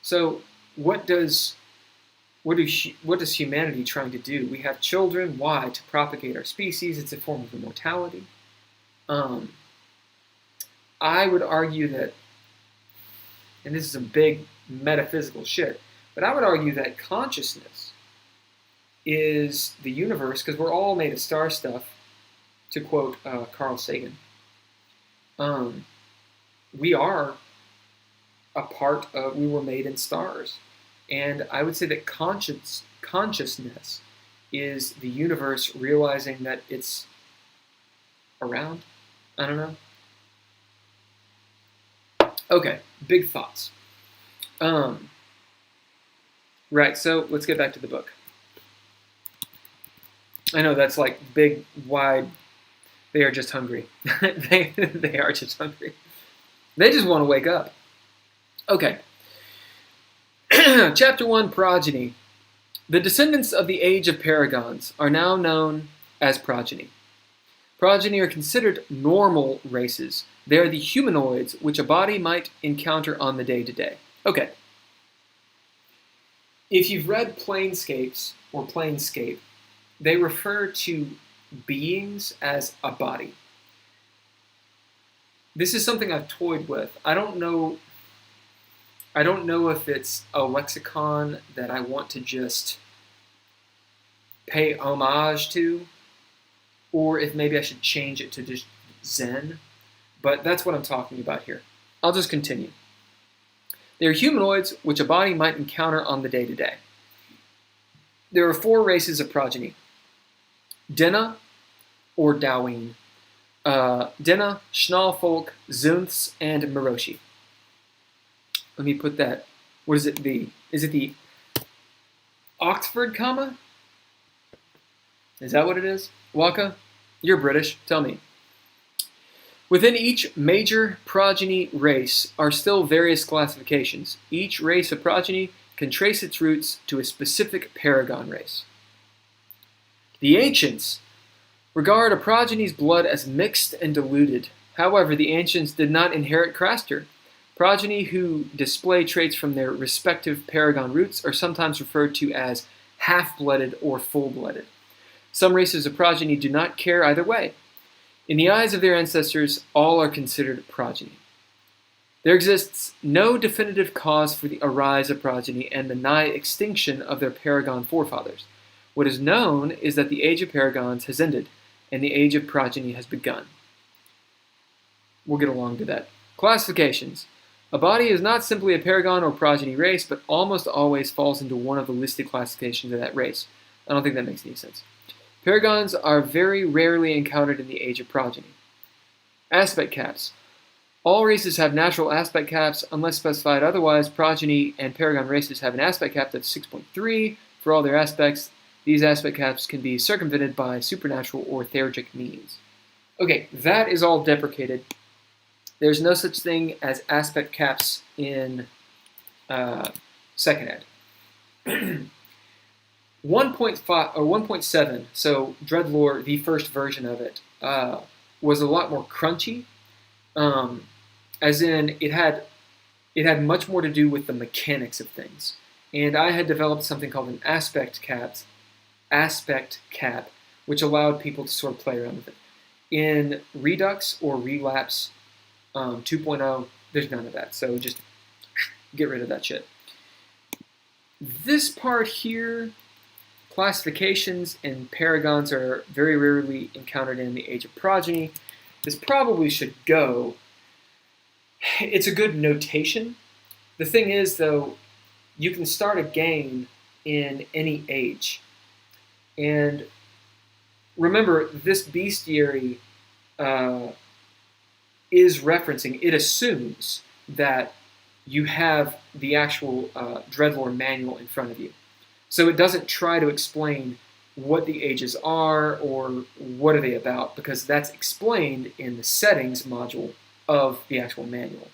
S1: So what does humanity trying to do? We have children. Why? To propagate our species. It's a form of immortality. I would argue that, and this is some big metaphysical shit, but I would argue that consciousness is the universe, because we're all made of star stuff, to quote Carl Sagan. We are a part of, we were made in stars. And I would say that consciousness is the universe realizing that it's around. I don't know. Okay, big thoughts. Right, so let's get back to the book. I know that's like big, wide. They are just hungry. they are just hungry. They just want to wake up. Okay. Chapter 1, Progeny. The descendants of the Age of Paragons are now known as progeny. Progeny are considered normal races. They are the humanoids which a body might encounter on the day-to-day. Okay. If you've read Planescapes or Planescape, they refer to beings as a body. This is something I've toyed with. I don't know if it's a lexicon that I want to just pay homage to, or if maybe I should change it to just Zen, but that's what I'm talking about here. I'll just continue. They are humanoids which a body might encounter on the day-to-day. There are 4 races of progeny. Denna, or Doween. Denna, Schnallfolk, Zunths, and Miroshi. Let me put that. What is it? Is it the Oxford comma? Is that what it is? Waka, you're British. Tell me. Within each major progeny race are still various classifications. Each race of progeny can trace its roots to a specific paragon race. The ancients regard a progeny's blood as mixed and diluted. However, the ancients did not inherit Craster. Progeny who display traits from their respective paragon roots are sometimes referred to as half-blooded or full-blooded. Some races of progeny do not care either way. In the eyes of their ancestors, all are considered progeny. There exists no definitive cause for the arise of progeny and the nigh extinction of their paragon forefathers. What is known is that the age of paragons has ended, and the age of progeny has begun. We'll get along to that. Classifications. A body is not simply a paragon or progeny race, but almost always falls into one of the listed classifications of that race. I don't think that makes any sense. Paragons are very rarely encountered in the age of progeny. Aspect caps. All races have natural aspect caps. Unless specified otherwise, progeny and paragon races have an aspect cap that's 6.3 for all their aspects. These aspect caps can be circumvented by supernatural or theurgic means. Okay, that is all deprecated. There's no such thing as aspect caps in second ed. 1.5 or 1.7, so DreadLore, the first version of it, was a lot more crunchy. As in, it had much more to do with the mechanics of things. And I had developed something called an aspect cap, which allowed people to sort of play around with it. In Redux or Relapse 2.0, there's none of that. So just get rid of that shit. This part here, classifications and paragons are very rarely encountered in the Age of Progeny. This probably should go. It's a good notation. The thing is, though, you can start a game in any age. And remember, this bestiary is referencing, it assumes that you have the actual DreadLore manual in front of you. So it doesn't try to explain what the ages are or what are they about, because that's explained in the settings module of the actual manual.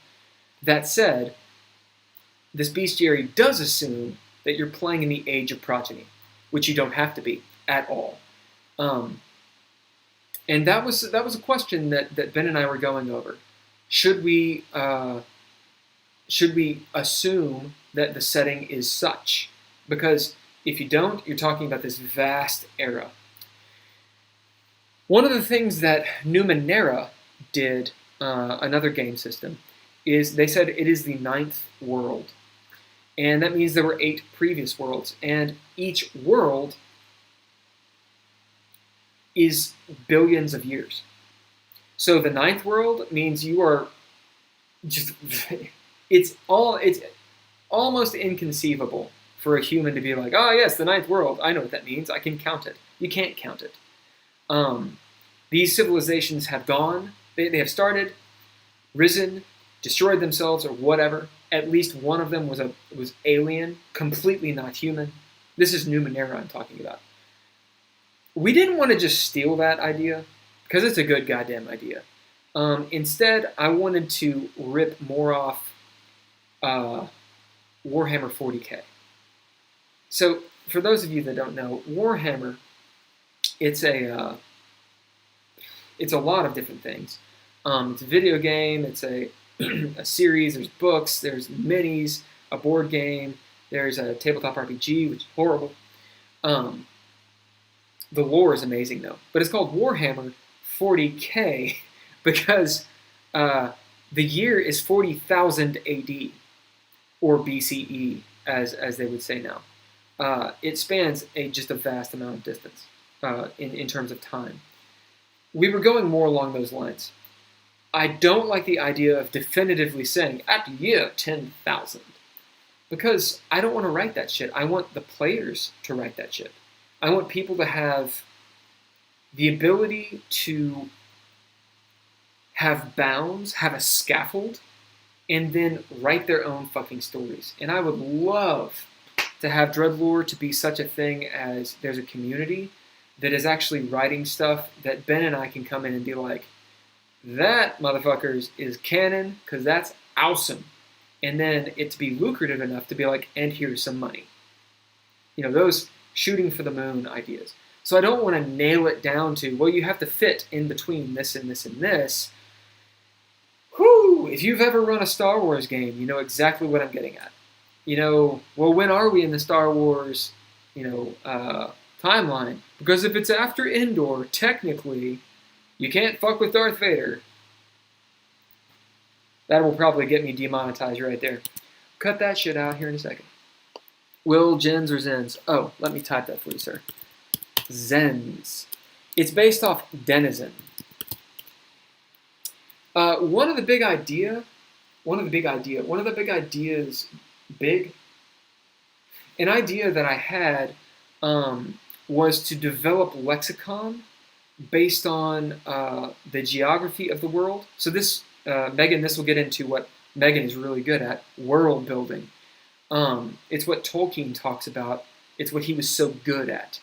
S1: That said, this bestiary does assume that you're playing in the age of progeny, which you don't have to be at all. And that was a question that Ben and I were going over. Should we assume that the setting is such? Because if you don't, you're talking about this vast era. One of the things that Numenera did, another game system, is they said it is the 9th world. And that means there were 8 previous worlds. And each world is billions of years. So the 9th world means you are just... it's almost inconceivable for a human to be like, oh yes, the 9th world, I know what that means, I can count it. You can't count it. These civilizations have gone, they have started, risen, destroyed themselves or whatever. At least one of them was alien, completely not human. This is Numenera I'm talking about. We didn't want to just steal that idea, because it's a good goddamn idea. Instead, I wanted to rip more off Warhammer 40K. So, for those of you that don't know, Warhammer, it's a lot of different things. It's a video game, it's a series, there's books, there's minis, a board game, there's a tabletop RPG, which is horrible. The lore is amazing, though. But it's called Warhammer 40K because the year is 40,000 AD, or BCE, as they would say now. It spans just a vast amount of distance in terms of time. We were going more along those lines. I don't like the idea of definitively saying, at year 10,000, because I don't want to write that shit. I want the players to write that shit. I want people to have the ability to have bounds, have a scaffold, and then write their own fucking stories. And I would love to have DreadLore to be such a thing as there's a community that is actually writing stuff that Ben and I can come in and be like, that, motherfuckers, is canon, because that's awesome. And then it to be lucrative enough to be like, and here's some money. You know, those shooting for the moon ideas. So I don't want to nail it down to, well, you have to fit in between this and this and this. Whew! If you've ever run a Star Wars game, you know exactly what I'm getting at. You know, well, when are we in the Star Wars, timeline? Because if it's after Endor, technically, you can't fuck with Darth Vader. That will probably get me demonetized right there. Cut that shit out here in a second. Will, gens, or Zens? Oh, let me type that for you, sir. Zens. It's based off denizen. One of the big ideas, an idea that I had was to develop lexicon based on the geography of the world. So this, Megan, this will get into what Megan is really good at, world building. It's what Tolkien talks about. It's what he was so good at.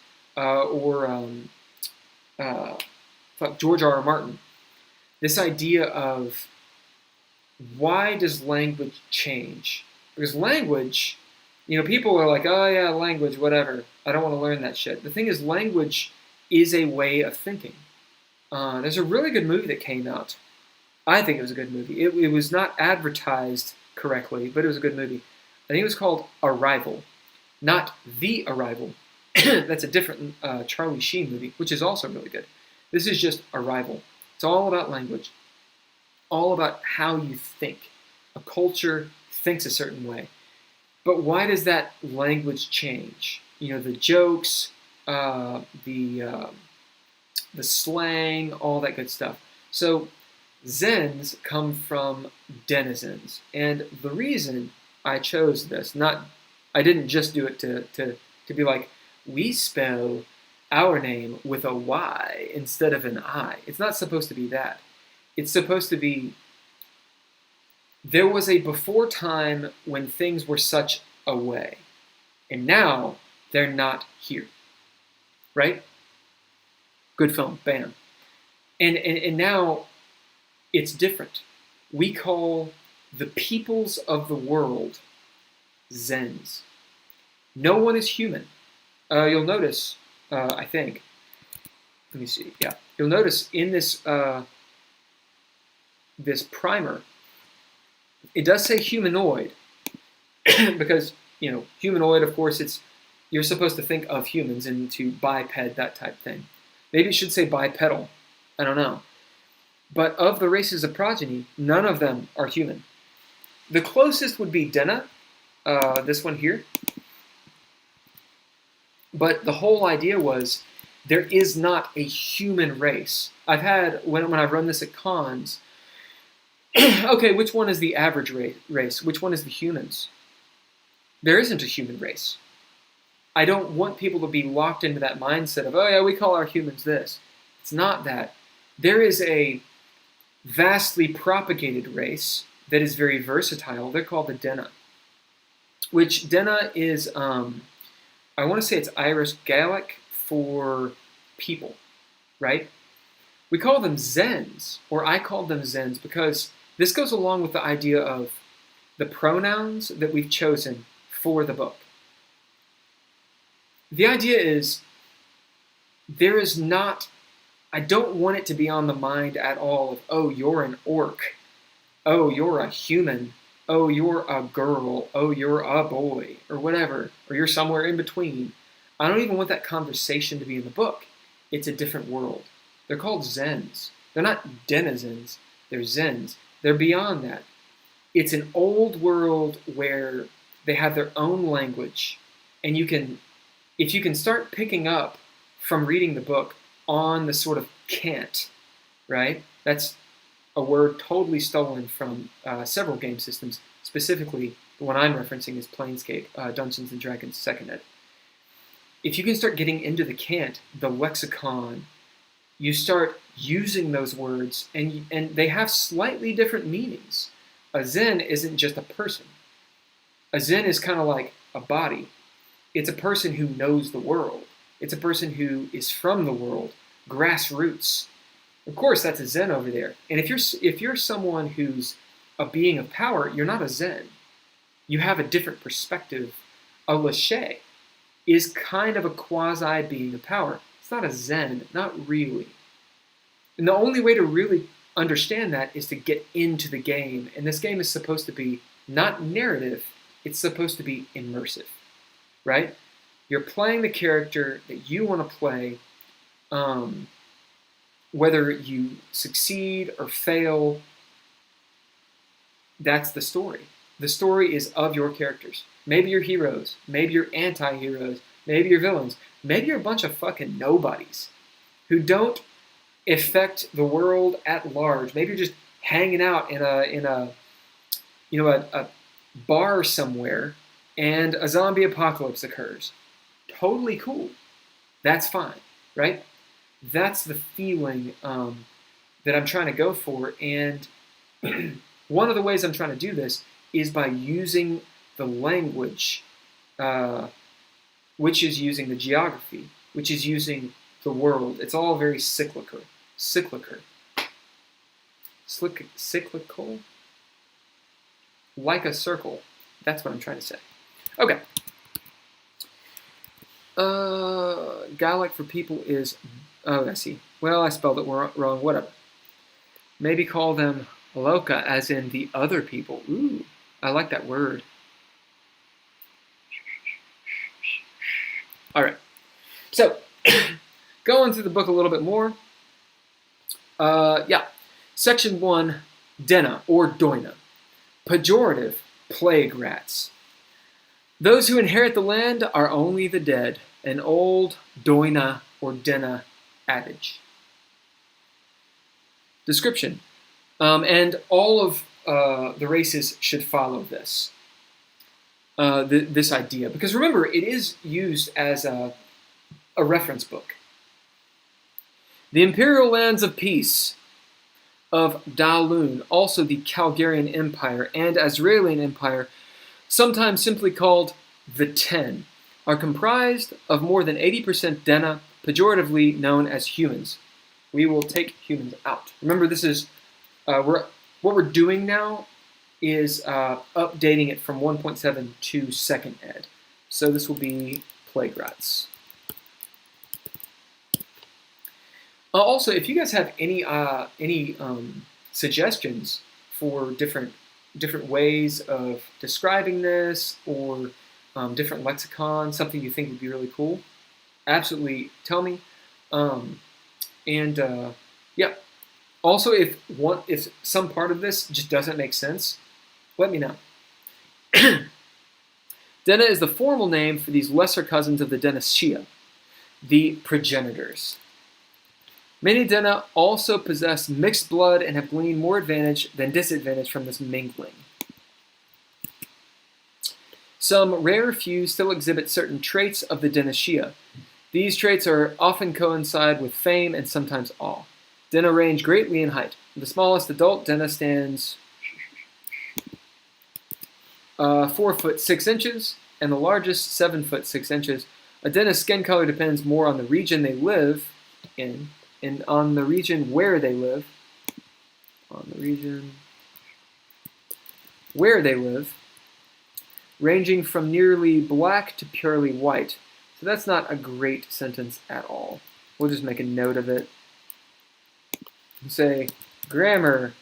S1: George R. R. Martin. This idea of why does language change? Because language, people are like, oh yeah, language, whatever. I don't want to learn that shit. The thing is, language is a way of thinking. There's a really good movie that came out. I think it was a good movie. It was not advertised correctly, but it was a good movie. I think it was called Arrival, not The Arrival. That's a different Charlie Sheen movie, which is also really good. This is just Arrival. It's all about language, all about how you think. A culture thinks a certain way. But why does that language change? The jokes, the slang, all that good stuff. So Zens come from denizens. And the reason I chose this, I didn't just do it to be like, we spell our name with a Y instead of an I. It's not supposed to be that. It's supposed to be, there was a before time when things were such a way. And now They're not here, right? Good film, bam. And now it's different. We call the peoples of the world Zens. No one is human. You'll notice, I think, let me see, yeah. You'll notice in this, this primer, it does say humanoid, because, you know, humanoid, of course, you're supposed to think of humans and to biped, that type thing. Maybe it should say bipedal. I don't know. But of the races of progeny, none of them are human. The closest would be Denna, this one here. But the whole idea was there is not a human race. I've had, when I run this at cons, okay, which one is the average race? Which one is the humans? There isn't a human race. I don't want people to be locked into that mindset of, oh yeah, we call our humans this. It's not that. There is a vastly propagated race that is very versatile. They're called the Denna. Which Denna is, I want to say it's Irish Gaelic for people, right? We call them Zens, or I call them Zens, because this goes along with the idea of the pronouns that we've chosen for the book. The idea is, there is not, I don't want it to be on the mind at all of, oh, you're an orc, oh, you're a human, oh, you're a girl, oh, you're a boy, or whatever, or you're somewhere in between. I don't even want that conversation to be in the book. It's a different world. They're called Zens. They're not denizens, they're Zens. They're beyond that. It's an old world where they have their own language, and if you can start picking up from reading the book on the sort of cant, right? That's a word totally stolen from several game systems. Specifically, the one I'm referencing is Planescape, Dungeons & Dragons 2nd Ed. If you can start getting into the cant, the lexicon, you start using those words, and they have slightly different meanings. A Zen isn't just a person. A Zen is kind of like a body. It's a person who knows the world. It's a person who is from the world, grassroots. Of course, that's a Zen over there. And if you're someone who's a being of power, you're not a Zen. You have a different perspective. A Lachey is kind of a quasi being of power. It's not a Zen, not really. And the only way to really understand that is to get into the game. And this game is supposed to be not narrative, it's supposed to be immersive, right? You're playing the character that you want to play, whether you succeed or fail, that's the story. The story is of your characters. Maybe you're heroes, maybe you're anti-heroes, maybe you're villains, maybe you're a bunch of fucking nobodies who don't affect the world at large. Maybe you're just hanging out in a bar somewhere and a zombie apocalypse occurs. Totally cool. That's fine, right? That's the feeling that I'm trying to go for. And one of the ways I'm trying to do this is by using the language, which is using the geography, which is using the world. It's all very cyclical. Cyclical? Like a circle. That's what I'm trying to say. Okay. Gaelic for people is, oh, I see. Well, I spelled it wrong, whatever. Maybe call them Loka, as in the other people. Ooh, I like that word. All right. So, going through the book a little bit more. Section 1, Denna, or Doina. Pejorative, plague rats. Those who inherit the land are only the dead, an old Doina or Denna adage. Description. And all of the races should follow this. This idea. Because remember, it is used as a reference book. The imperial lands of peace of Daloon, also the Calgarian Empire and Azraelian Empire, sometimes simply called the Ten, are comprised of more than 80% Dena, pejoratively known as humans. We will take humans out. Remember, this is what we're doing now is updating it from 1.7 to second ed. So this will be plague rats. Also, if you guys have any suggestions for different ways of describing this, or different lexicon, something you think would be really cool, absolutely tell me. Yeah. Also, if some part of this just doesn't make sense, let me know. Dena is the formal name for these lesser cousins of the Denashia, the progenitors. Many Dena also possess mixed blood and have gleaned more advantage than disadvantage from this mingling. Some rare few still exhibit certain traits of the Denashia. These traits are often coincide with fame and sometimes awe. Dena range greatly in height. The smallest adult Dena stands 4 foot 6 inches, and the largest 7 foot 6 inches. A Dena's skin color depends more on the region they live in, and on the region where they live. Ranging from nearly black to purely white. So that's not a great sentence at all. We'll just make a note of it. Say, grammar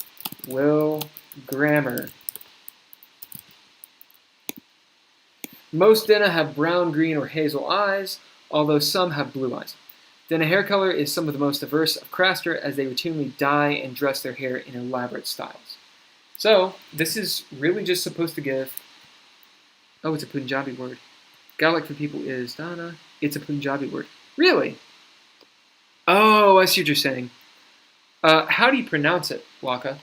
S1: will grammar. Most Dena have brown, green, or hazel eyes, although some have blue eyes. Dena hair color is some of the most diverse of Craster, as they routinely dye and dress their hair in elaborate styles. So, this is really just supposed to give... Oh, it's a Punjabi word. Gaelic for people is Dana. It's a Punjabi word. Really? Oh, I see what you're saying. How do you pronounce it, Waka?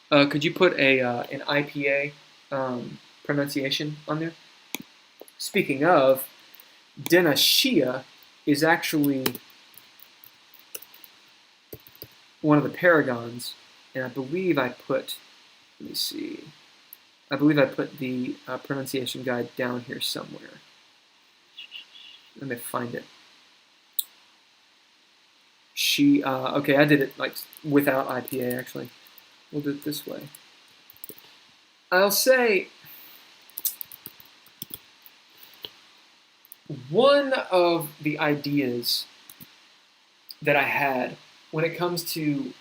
S1: Could you put an IPA pronunciation on there? Speaking of, Denashia is actually one of the paragons, and I believe I put, let me see, I believe I put the pronunciation guide down here somewhere. Let me find it. Okay, I did it like without IPA actually. We'll do it this way. I'll say one of the ideas that I had when it comes to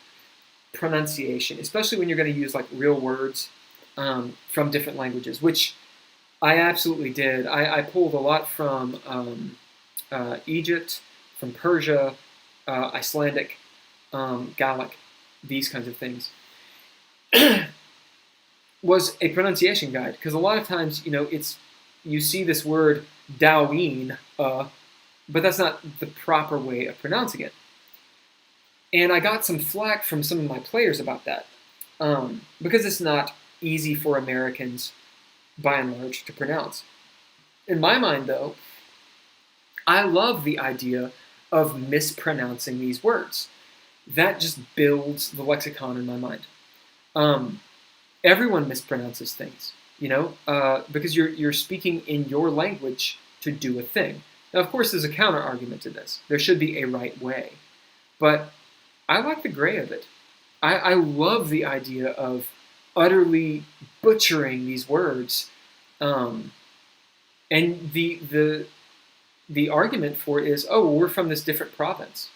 S1: pronunciation, especially when you're going to use like real words from different languages, which I absolutely did. I pulled a lot from Egypt, from Persia, Icelandic, Gaelic, these kinds of things, was a pronunciation guide. Because a lot of times, you see this word Daween, but that's not the proper way of pronouncing it. And I got some flack from some of my players about that, because it's not easy for Americans, by and large, to pronounce. In my mind, though, I love the idea of mispronouncing these words. That just builds the lexicon in my mind. Everyone mispronounces things, because you're speaking in your language to do a thing. Now, of course, there's a counter argument to this. There should be a right way. But I like the gray of it. I love the idea of utterly butchering these words. And the argument for it is, oh, we're from this different province.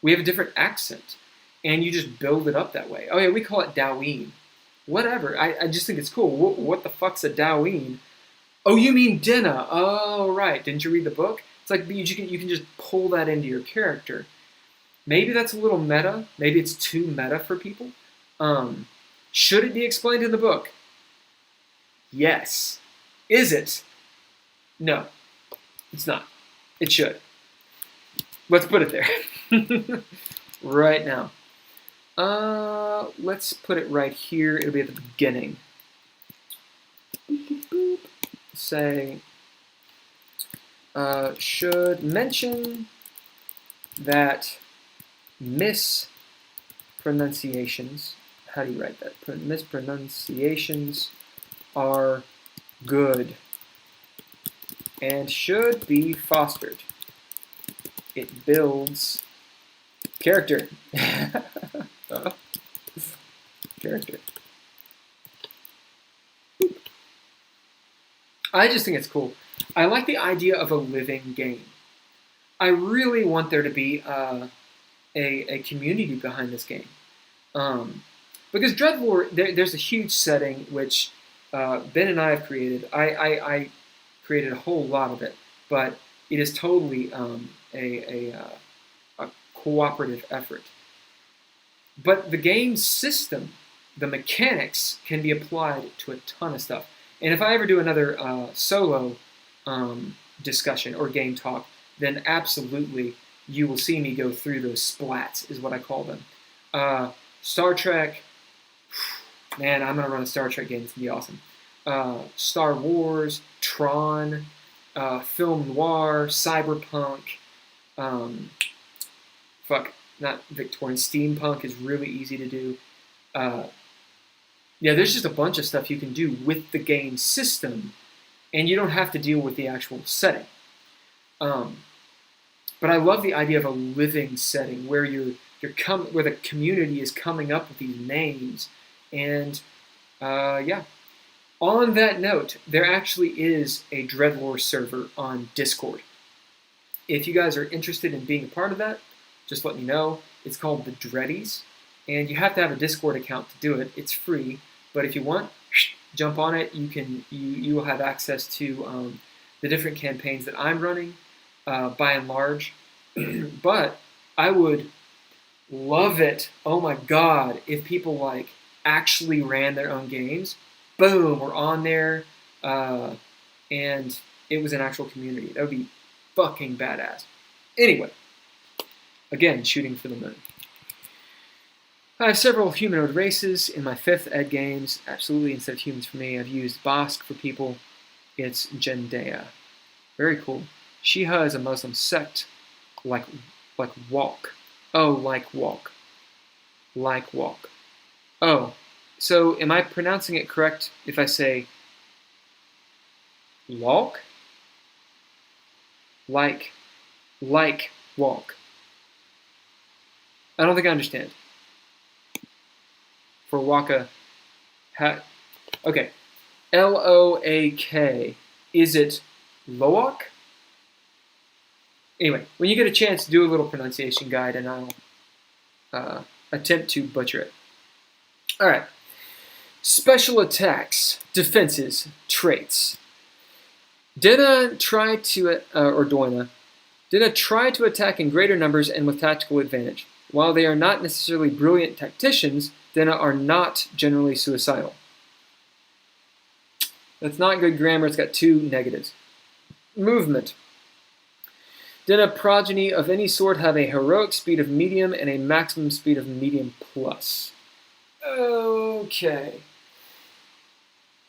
S1: We have a different accent. And you just build it up that way. Oh, yeah, we call it Daween. Whatever. I just think it's cool. What the fuck's a Daween? Oh, you mean Dena. Oh, right. Didn't you read the book? It's like you can just pull that into your character. Maybe that's a little meta. Maybe it's too meta for people. Should it be explained in the book? Yes. Is it? No. It's not. It should. Let's put it there. Right now. Let's put it right here. It'll be at the beginning. Say, should mention that mispronunciations, how do you write that? Mispronunciations are good. and should be fostered. It builds character. Character. I just think it's cool. I like the idea of a living game. I really want there to be a community behind this game. Because DreadLore, there's a huge setting which Ben and I have created. I created a whole lot of it, but it is totally a cooperative effort. But the game system, the mechanics, can be applied to a ton of stuff. And if I ever do another solo discussion or game talk, then absolutely you will see me go through those splats, is what I call them. Star Trek, man, I'm going to run a Star Trek game. It's going to be awesome. Star Wars, Tron, film noir, cyberpunk, not Victorian, steampunk is really easy to do. Yeah, there's just a bunch of stuff you can do with the game system, and you don't have to deal with the actual setting. But I love the idea of a living setting where where the community is coming up with these names, and yeah. On that note, there actually is a DreadLore server on Discord. If you guys are interested in being a part of that, just let me know. It's called the Dreadies, and you have to have a Discord account to do it. It's free, but if you want, jump on it. You will have access to the different campaigns that I'm running, by and large. But I would love it. Oh my God, if people like actually ran their own games. Boom, we're on there, and it was an actual community. That would be fucking badass. Anyway, again, shooting for the moon. I have several humanoid races in my 5th ed games. Absolutely, instead of humans for me, I've used Bossk for people. It's Jendea. Very cool. Shiha is a Muslim sect, like walk. Oh, like walk. Like walk. Oh. So, am I pronouncing it correct if I say walk? Like walk. I don't think I understand. For waka, okay. L-O-A-K. Is it Loak? Anyway, when you get a chance, do a little pronunciation guide, and I'll attempt to butcher it. All right. Special attacks, defenses, traits. Dina try to attack in greater numbers and with tactical advantage. While they are not necessarily brilliant tacticians, Dina are not generally suicidal. That's not good grammar. It's got 2 negatives. Movement. Dina progeny of any sort have a heroic speed of medium and a maximum speed of medium plus. Okay.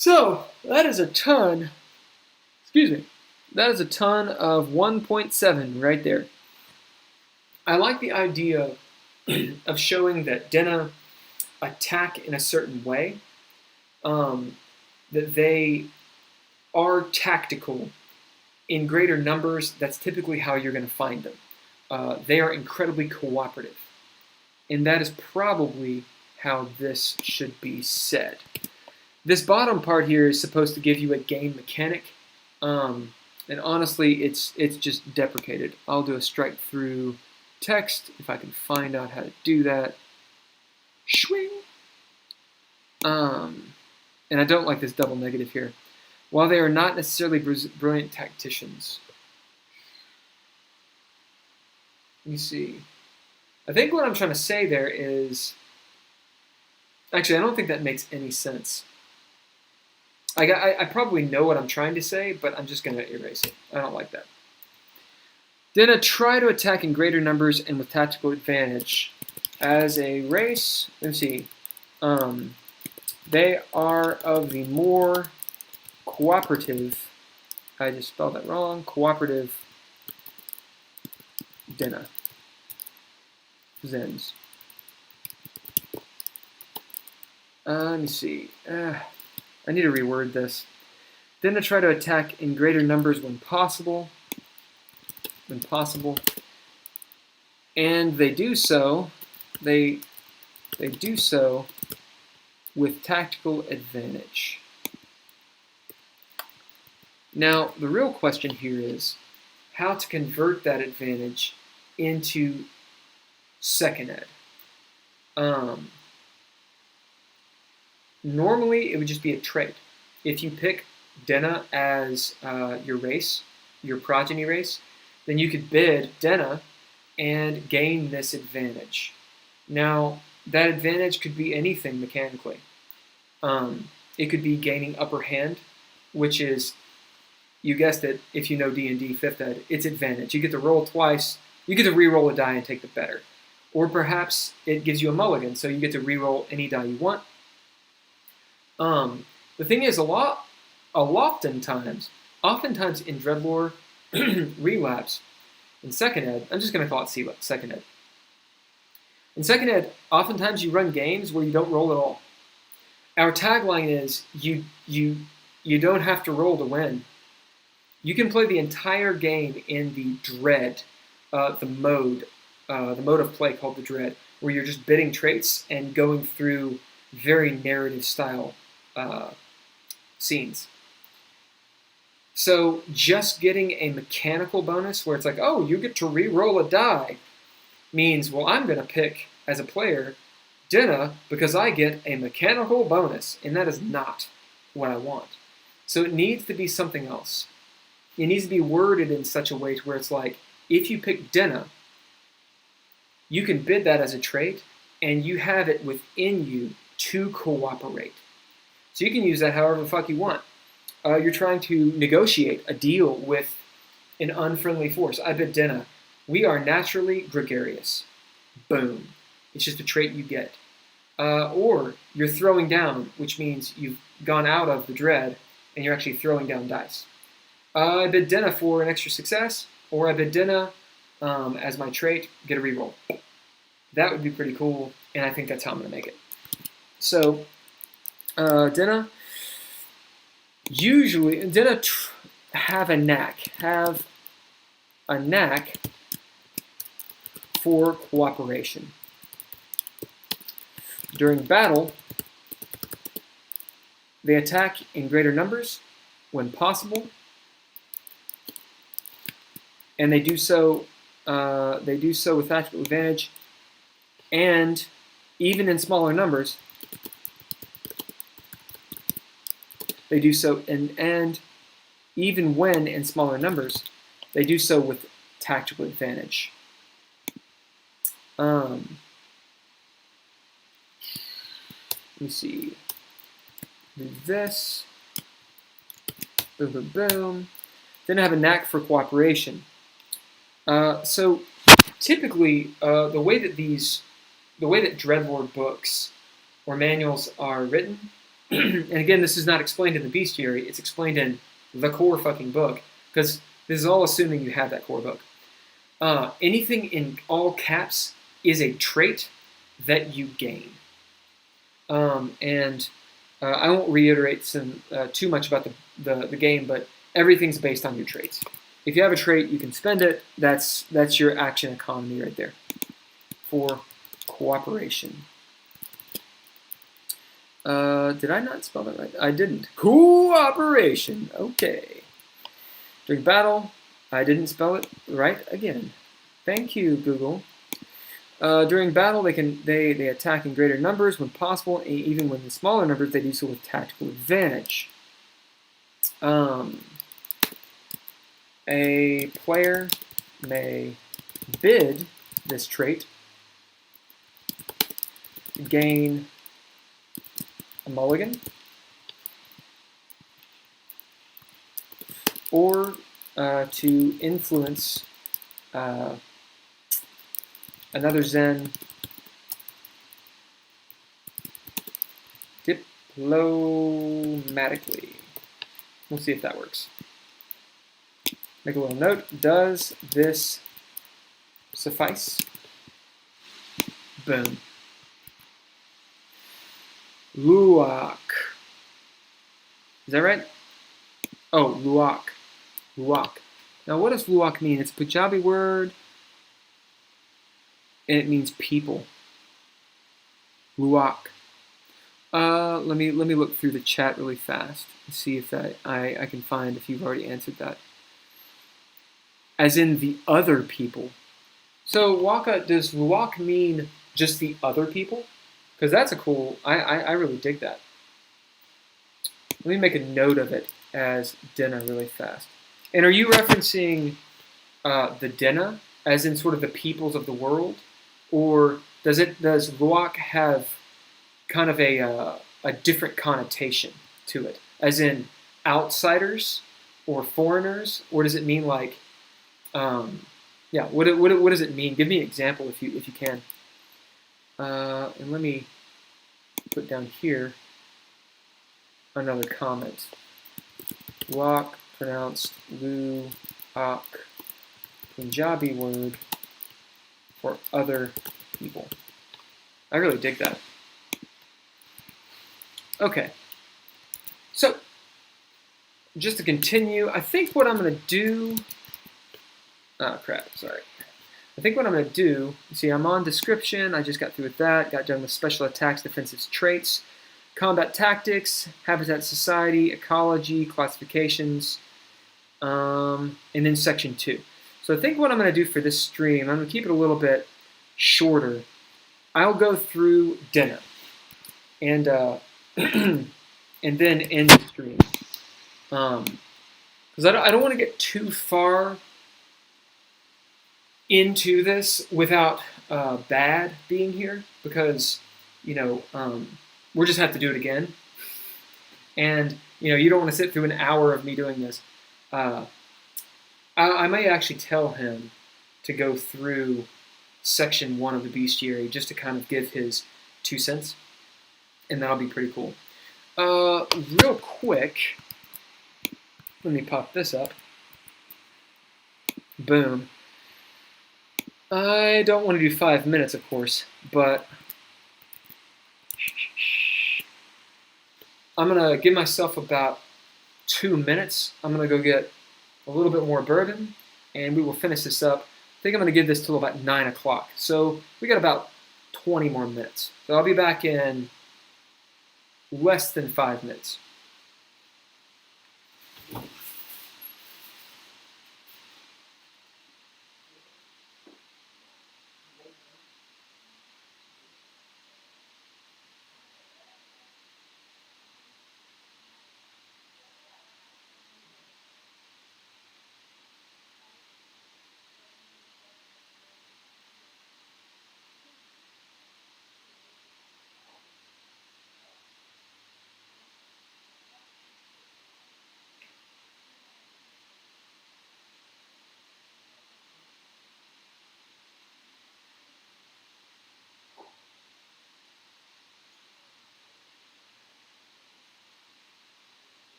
S1: So, that is a ton, that is a ton of 1.7 right there. I like the idea of showing that Dina attack in a certain way, that they are tactical in greater numbers. That's typically how you're going to find them. They are incredibly cooperative, and that is probably how this should be said. This bottom part here is supposed to give you a game mechanic, and honestly, it's just deprecated. I'll do a strike through text if I can find out how to do that. Swing. And I don't like this double negative here. While they are not necessarily brilliant tacticians. Let me see. I think what I'm trying to say there is... Actually, I don't think that makes any sense. I probably know what I'm trying to say, but I'm just going to erase it. I don't like that. Dina try to attack in greater numbers and with tactical advantage. As a race, let me see. They are of the more cooperative, I just spelled that wrong, cooperative Dina. Zens. Let me see. I need to reword this. Then to try to attack in greater numbers when possible. And they do so. They do so with tactical advantage. Now, the real question here is how to convert that advantage into second ed. Normally, it would just be a trait. If you pick Denna as your race, your progeny race, then you could bid Denna and gain this advantage. Now, that advantage could be anything mechanically. It could be gaining upper hand, which is, you guessed it, if you know D&D 5th ed, it's advantage. You get to roll twice. You get to re-roll a die and take the better. Or perhaps it gives you a mulligan, so you get to re-roll any die you want. The thing is, oftentimes in DreadLore Relapse, in second ed, I'm just going to call it second ed. In second ed, oftentimes you run games where you don't roll at all. Our tagline is, you don't have to roll to win. You can play the entire game in the Dread, the mode of play called the Dread, where you're just bidding traits and going through very narrative style scenes. So just getting a mechanical bonus where it's like, oh, you get to re-roll a die, means, well, I'm going to pick, as a player, Denna because I get a mechanical bonus, and that is not what I want. So it needs to be something else. It needs to be worded in such a way to where it's like, if you pick Denna, you can bid that as a trait, and you have it within you to cooperate. So you can use that however the fuck you want. You're trying to negotiate a deal with an unfriendly force. I bid Denna. We are naturally gregarious. Boom. It's just a trait you get. Or you're throwing down, which means you've gone out of the Dread, and you're actually throwing down dice. I bid Denna for an extra success, or I bid Denna as my trait, get a reroll. That would be pretty cool, and I think that's how I'm going to make it. So, Denna, usually, have a knack for cooperation. During battle, they attack in greater numbers when possible, and they do so with tactical advantage, and even in smaller numbers, they do so, and even when in smaller numbers, they do so with tactical advantage. Let me see. Do this. Boom, boom, boom. Then I have a knack for cooperation. So typically, the way that DreadLore books or manuals are written, and again, this is not explained in the Bestiary, it's explained in the core fucking book, because this is all assuming you have that core book. Anything in all caps is a trait that you gain. I won't reiterate too much about the game, but everything's based on your traits. If you have a trait, you can spend it. That's your action economy right there for cooperation. Did I not spell that right? I didn't. Cooperation. Okay. During battle, I didn't spell it right again. Thank you, Google. During battle, they attack in greater numbers when possible, and even when in smaller numbers, they do so with tactical advantage. A player may bid this trait to gain a mulligan, or to influence another Zen diplomatically. We'll see if that works. Make a little note. Does this suffice? Boom. Luak. Is that right? Oh, luak. Luak. Now, what does luak mean? It's a Punjabi word, and it means people. Luak. Let me look through the chat really fast and see if I can find if you've already answered that. As in the other people. So Waka, does luak mean just the other people? Because that's a cool. I really dig that. Let me make a note of it as dinner really fast. And are you referencing the dinner as in sort of the peoples of the world, or does luak have kind of a different connotation to it, as in outsiders or foreigners, or does it mean like, yeah, what does it mean? Give me an example if you can. And let me put down here another comment. Luak, pronounced lu-ak, Punjabi word for other people. I really dig that. Okay, so just to continue, I think what I'm going to do, oh crap, sorry. I think what I'm going to do, see, I'm on description, I just got through with that, got done with special attacks, defensive traits, combat tactics, habitat society, ecology, classifications, and then section 2. So I think what I'm going to do for this stream, I'm going to keep it a little bit shorter. I'll go through dinner and and then end the stream. Because I don't want to get too far into this without Bad being here, because, you know, we'll just have to do it again. And, you know, you don't want to sit through an hour of me doing this. I might actually tell him to go through section 1 of the bestiary just to kind of give his 2 cents. And that'll be pretty cool. Real quick, let me pop this up. Boom. I don't want to do 5 minutes, of course, but I'm going to give myself about 2 minutes. I'm going to go get a little bit more bourbon, and we will finish this up. I think I'm going to give this till about 9 o'clock. So we got about 20 more minutes. So I'll be back in less than 5 minutes.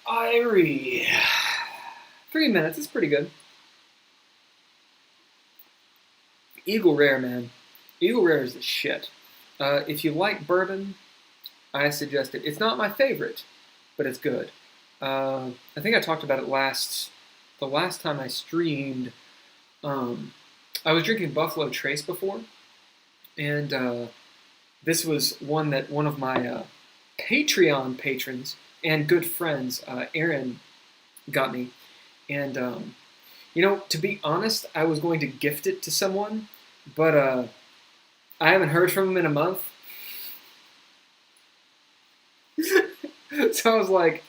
S1: Irie. 3 minutes, it's pretty good. Eagle Rare, man. Eagle Rare is the shit. If you like bourbon, I suggest it. It's not my favorite, but it's good. I think I talked about it the last time I streamed. I was drinking Buffalo Trace before, and this was one that one of my Patreon patrons and good friends, Erin, got me. And, to be honest, I was going to gift it to someone, but I haven't heard from him in a month. So I was like,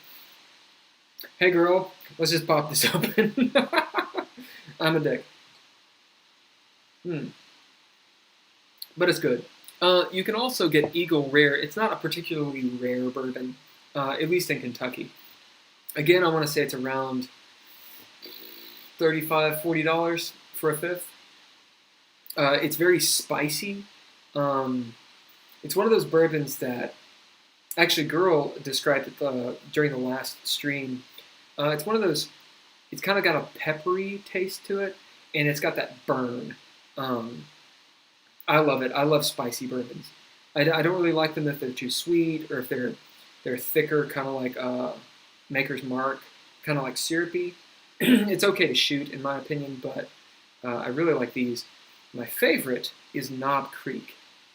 S1: hey girl, let's just pop this open. I'm a dick. But it's good. You can also get Eagle Rare. It's not a particularly rare bourbon, at least in Kentucky. Again, I want to say it's around $35, $40 for a fifth. It's very spicy. It's one of those bourbons that, actually, girl described it during the last stream. It's one of those, it's kind of got a peppery taste to it, and it's got that burn. I love it. I love spicy bourbons. I don't really like them if they're too sweet, or if they're thicker, kind of like Maker's Mark, kind of like syrupy. It's okay to shoot, in my opinion, but I really like these. My favorite is Knob Creek,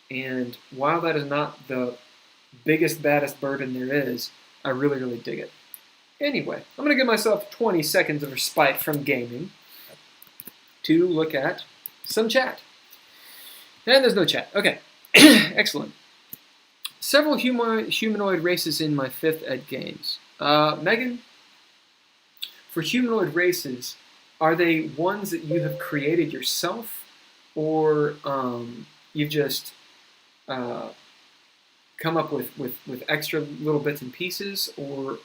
S1: and while that is not the biggest, baddest bourbon there is, I really, really dig it. Anyway, I'm going to give myself 20 seconds of respite from gaming to look at some chat. And there's no chat. Okay, excellent. Several humanoid races in my 5th ed games. Megan, for humanoid races, are they ones that you have created yourself, or you've just come up with extra little bits and pieces, or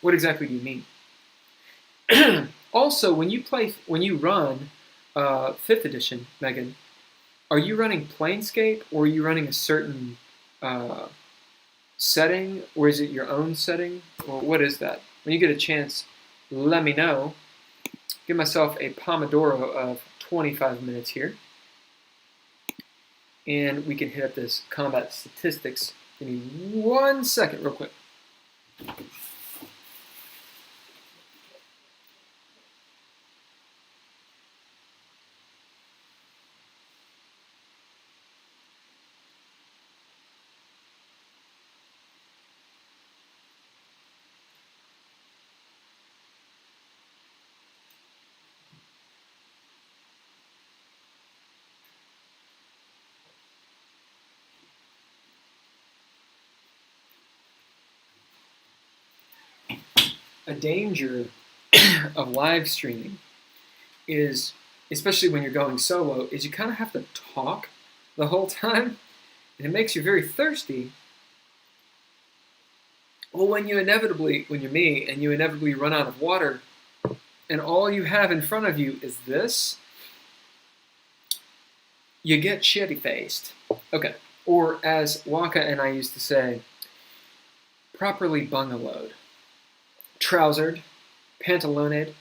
S1: what exactly do you mean? Also, when you run 5th edition, Megan, are you running Planescape, or are you running a certain setting, or is it your own setting, or what is that? When you get a chance, let me know. Give myself a Pomodoro of 25 minutes here, and we can hit up this combat statistics. Give me 1 second real quick. A danger of live streaming is, especially when you're going solo, is you kind of have to talk the whole time, and it makes you very thirsty. Well, when you're me, and you inevitably run out of water, and all you have in front of you is this, you get shitty-faced. Okay, or as Waka and I used to say, properly bungalowed. Trousered, pantaloned.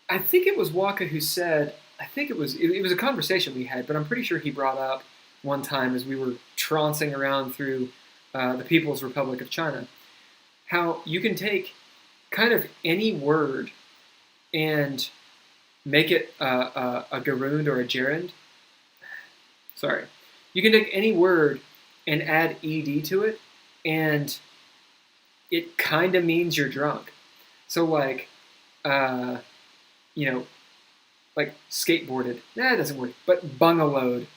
S1: I think it was Waka who said, it was a conversation we had, but I'm pretty sure he brought up one time as we were trouncing around through the People's Republic of China, how you can take kind of any word and make it a gerund or a gerund. Sorry. You can take any word and add ed to it, and it kind of means you're drunk. So like, like skateboarded. That doesn't work. But bungalowed,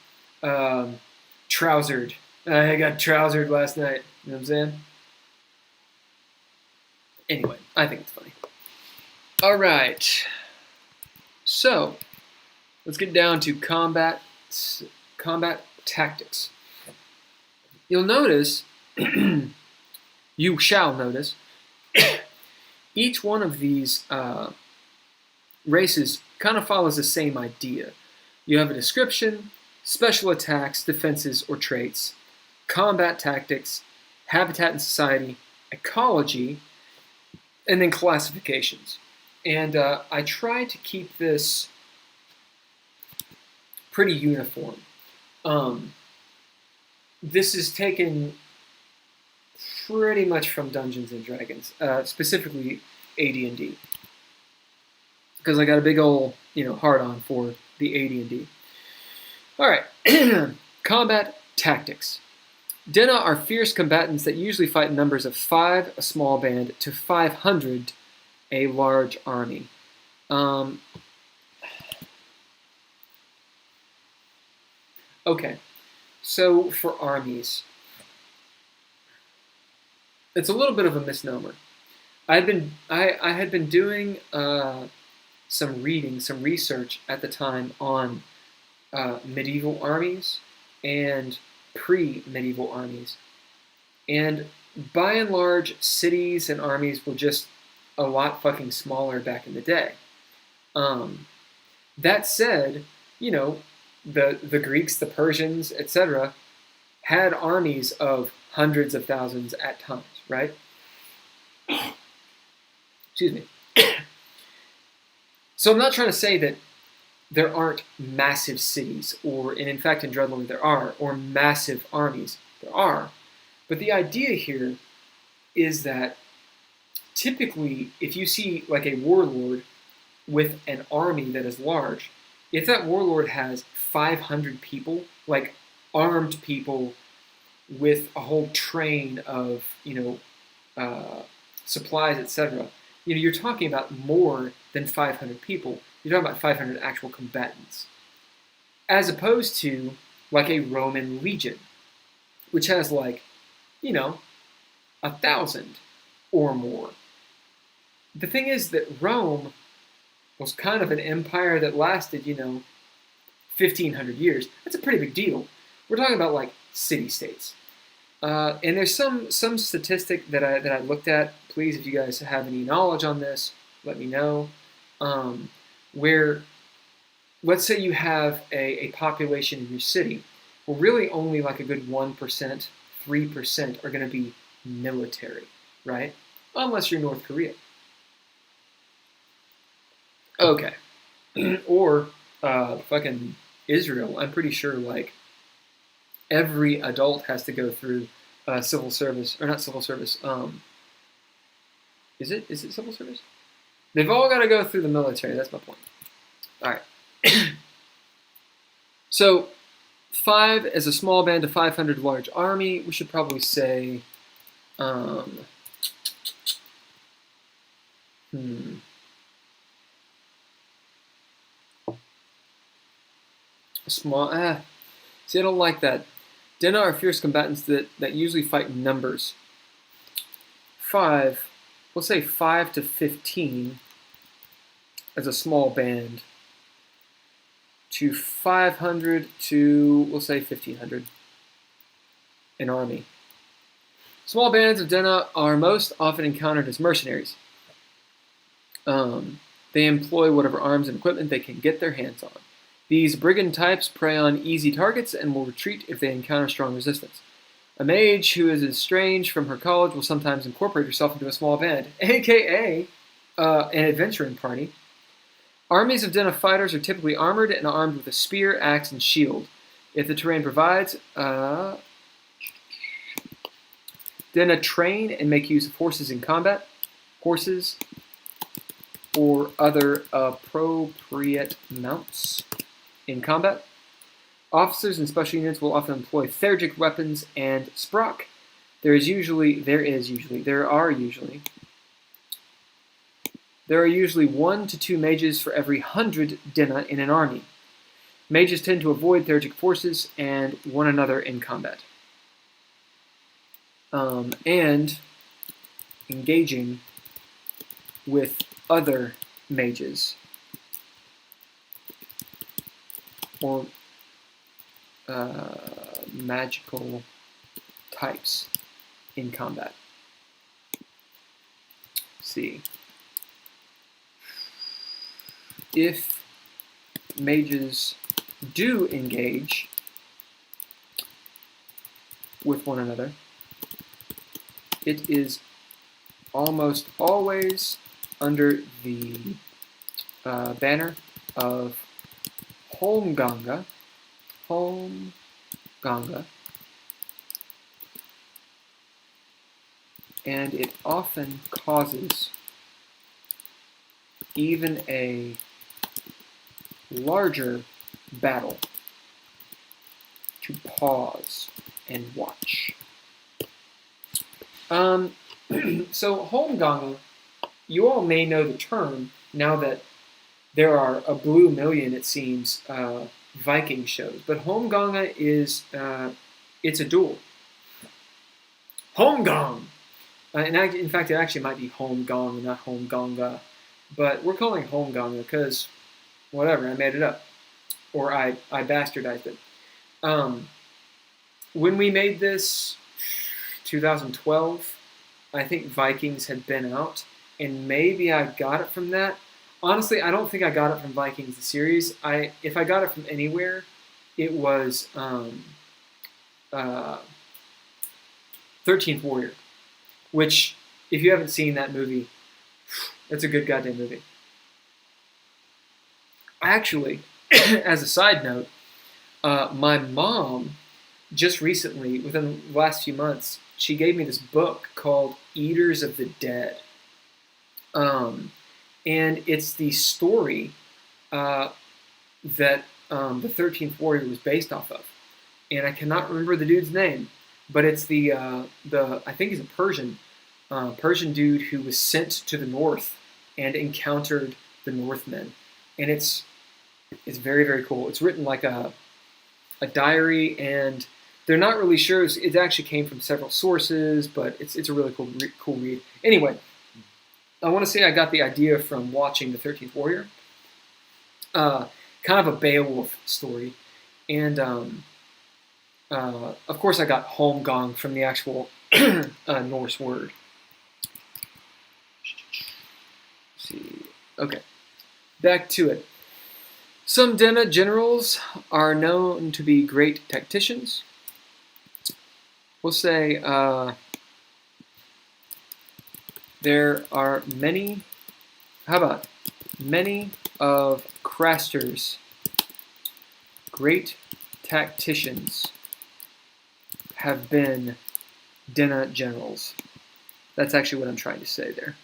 S1: trousered. I got trousered last night. You know what I'm saying? Anyway, I think it's funny. All right. So, let's get down to combat tactics. You'll notice, you shall notice, each one of these races kind of follows the same idea. You have a description, special attacks, defenses, or traits, combat tactics, habitat and society, ecology, and then classifications. And I try to keep this pretty uniform. This is taken pretty much from Dungeons and Dragons, specifically AD&D, because I got a big old hard-on for the AD&D. All right, combat tactics. Denna are fierce combatants that usually fight in numbers of 5, a small band, to 500, a large army. Okay, so for armies, it's a little bit of a misnomer. I had been doing some reading, some research at the time on medieval armies and pre-medieval armies, and by and large, cities and armies were just a lot fucking smaller back in the day. That said, the Greeks, the Persians, etc., had armies of hundreds of thousands at times, right? Excuse me. So I'm not trying to say that there aren't massive cities, and in fact in DreadLore there are, or massive armies. There are. But the idea here is that typically if you see like a warlord with an army that is large, if that warlord has 500 people, like armed people with a whole train of, supplies, etc., you're talking about more than 500 people. You're talking about 500 actual combatants. As opposed to, like, a Roman legion, which has, 1,000 or more. The thing is that Rome was kind of an empire that lasted, 1,500 years. That's a pretty big deal. We're talking about, city-states. And there's some statistic that I looked at. Please, if you guys have any knowledge on this, let me know. Where, let's say you have a population in your city, well, really only like a good 1%, 3% are going to be military, right? Unless you're North Korea. Okay. Or fucking Israel. I'm pretty sure, every adult has to go through civil service, or not civil service. Is it civil service? They've all got to go through the military. That's my point. All right. So, 5 as a small band to 500 large army. We should probably say, small. See, I don't like that. Denna are fierce combatants that usually fight in numbers. 5, we'll say 5 to 15 as a small band to 500 to, we'll say 1,500, an army. Small bands of Denna are most often encountered as mercenaries. They employ whatever arms and equipment they can get their hands on. These brigand types prey on easy targets and will retreat if they encounter strong resistance. A mage who is estranged from her college will sometimes incorporate herself into a small band, aka an adventuring party. Armies of Denna fighters are typically armored and armed with a spear, axe, and shield. If the terrain provides, Denna train and make use of horses in combat, horses, or other appropriate mounts in combat. Officers and special units will often employ theurgic weapons and sprock. There are usually 1 to 2 mages for every 100 Denna in an army. Mages tend to avoid theurgic forces and one another in combat. And engaging with other mages or magical types in combat. Let's see. If mages do engage with one another, it is almost always under the banner of Holmganga, and it often causes even a larger battle to pause and watch. So Holmganga, you all may know the term now that there are a blue million, it seems, Viking shows. But Holmganga is, it's a duel. Holmgang! And in fact, it actually might be Holmgang, not Holmganga. But we're calling it Holmganga because, whatever, I made it up. Or I bastardized it. When we made this, 2012, I think Vikings had been out. And maybe I got it from that. Honestly, I don't think I got it from Vikings, the series. If I got it from anywhere, it was 13th Warrior. Which, if you haven't seen that movie, it's a good goddamn movie. Actually, as a side note, my mom, just recently, within the last few months, she gave me this book called Eaters of the Dead. And it's the story that the 13th Warrior was based off of. And I cannot remember the dude's name, but it's the I think he's a Persian dude who was sent to the north and encountered the Northmen. And it's very, very cool. It's written like a diary, and they're not really sure. It actually came from several sources, but it's a really cool read. Anyway, I want to say I got the idea from watching the 13th Warrior. Kind of a Beowulf story. And, of course, I got Holmgang from the actual Norse word. Let's see. Okay. Back to it. Some Dena generals are known to be great tacticians. We'll say there are many, how about many of Craster's great tacticians have been Dena generals. That's actually what I'm trying to say there.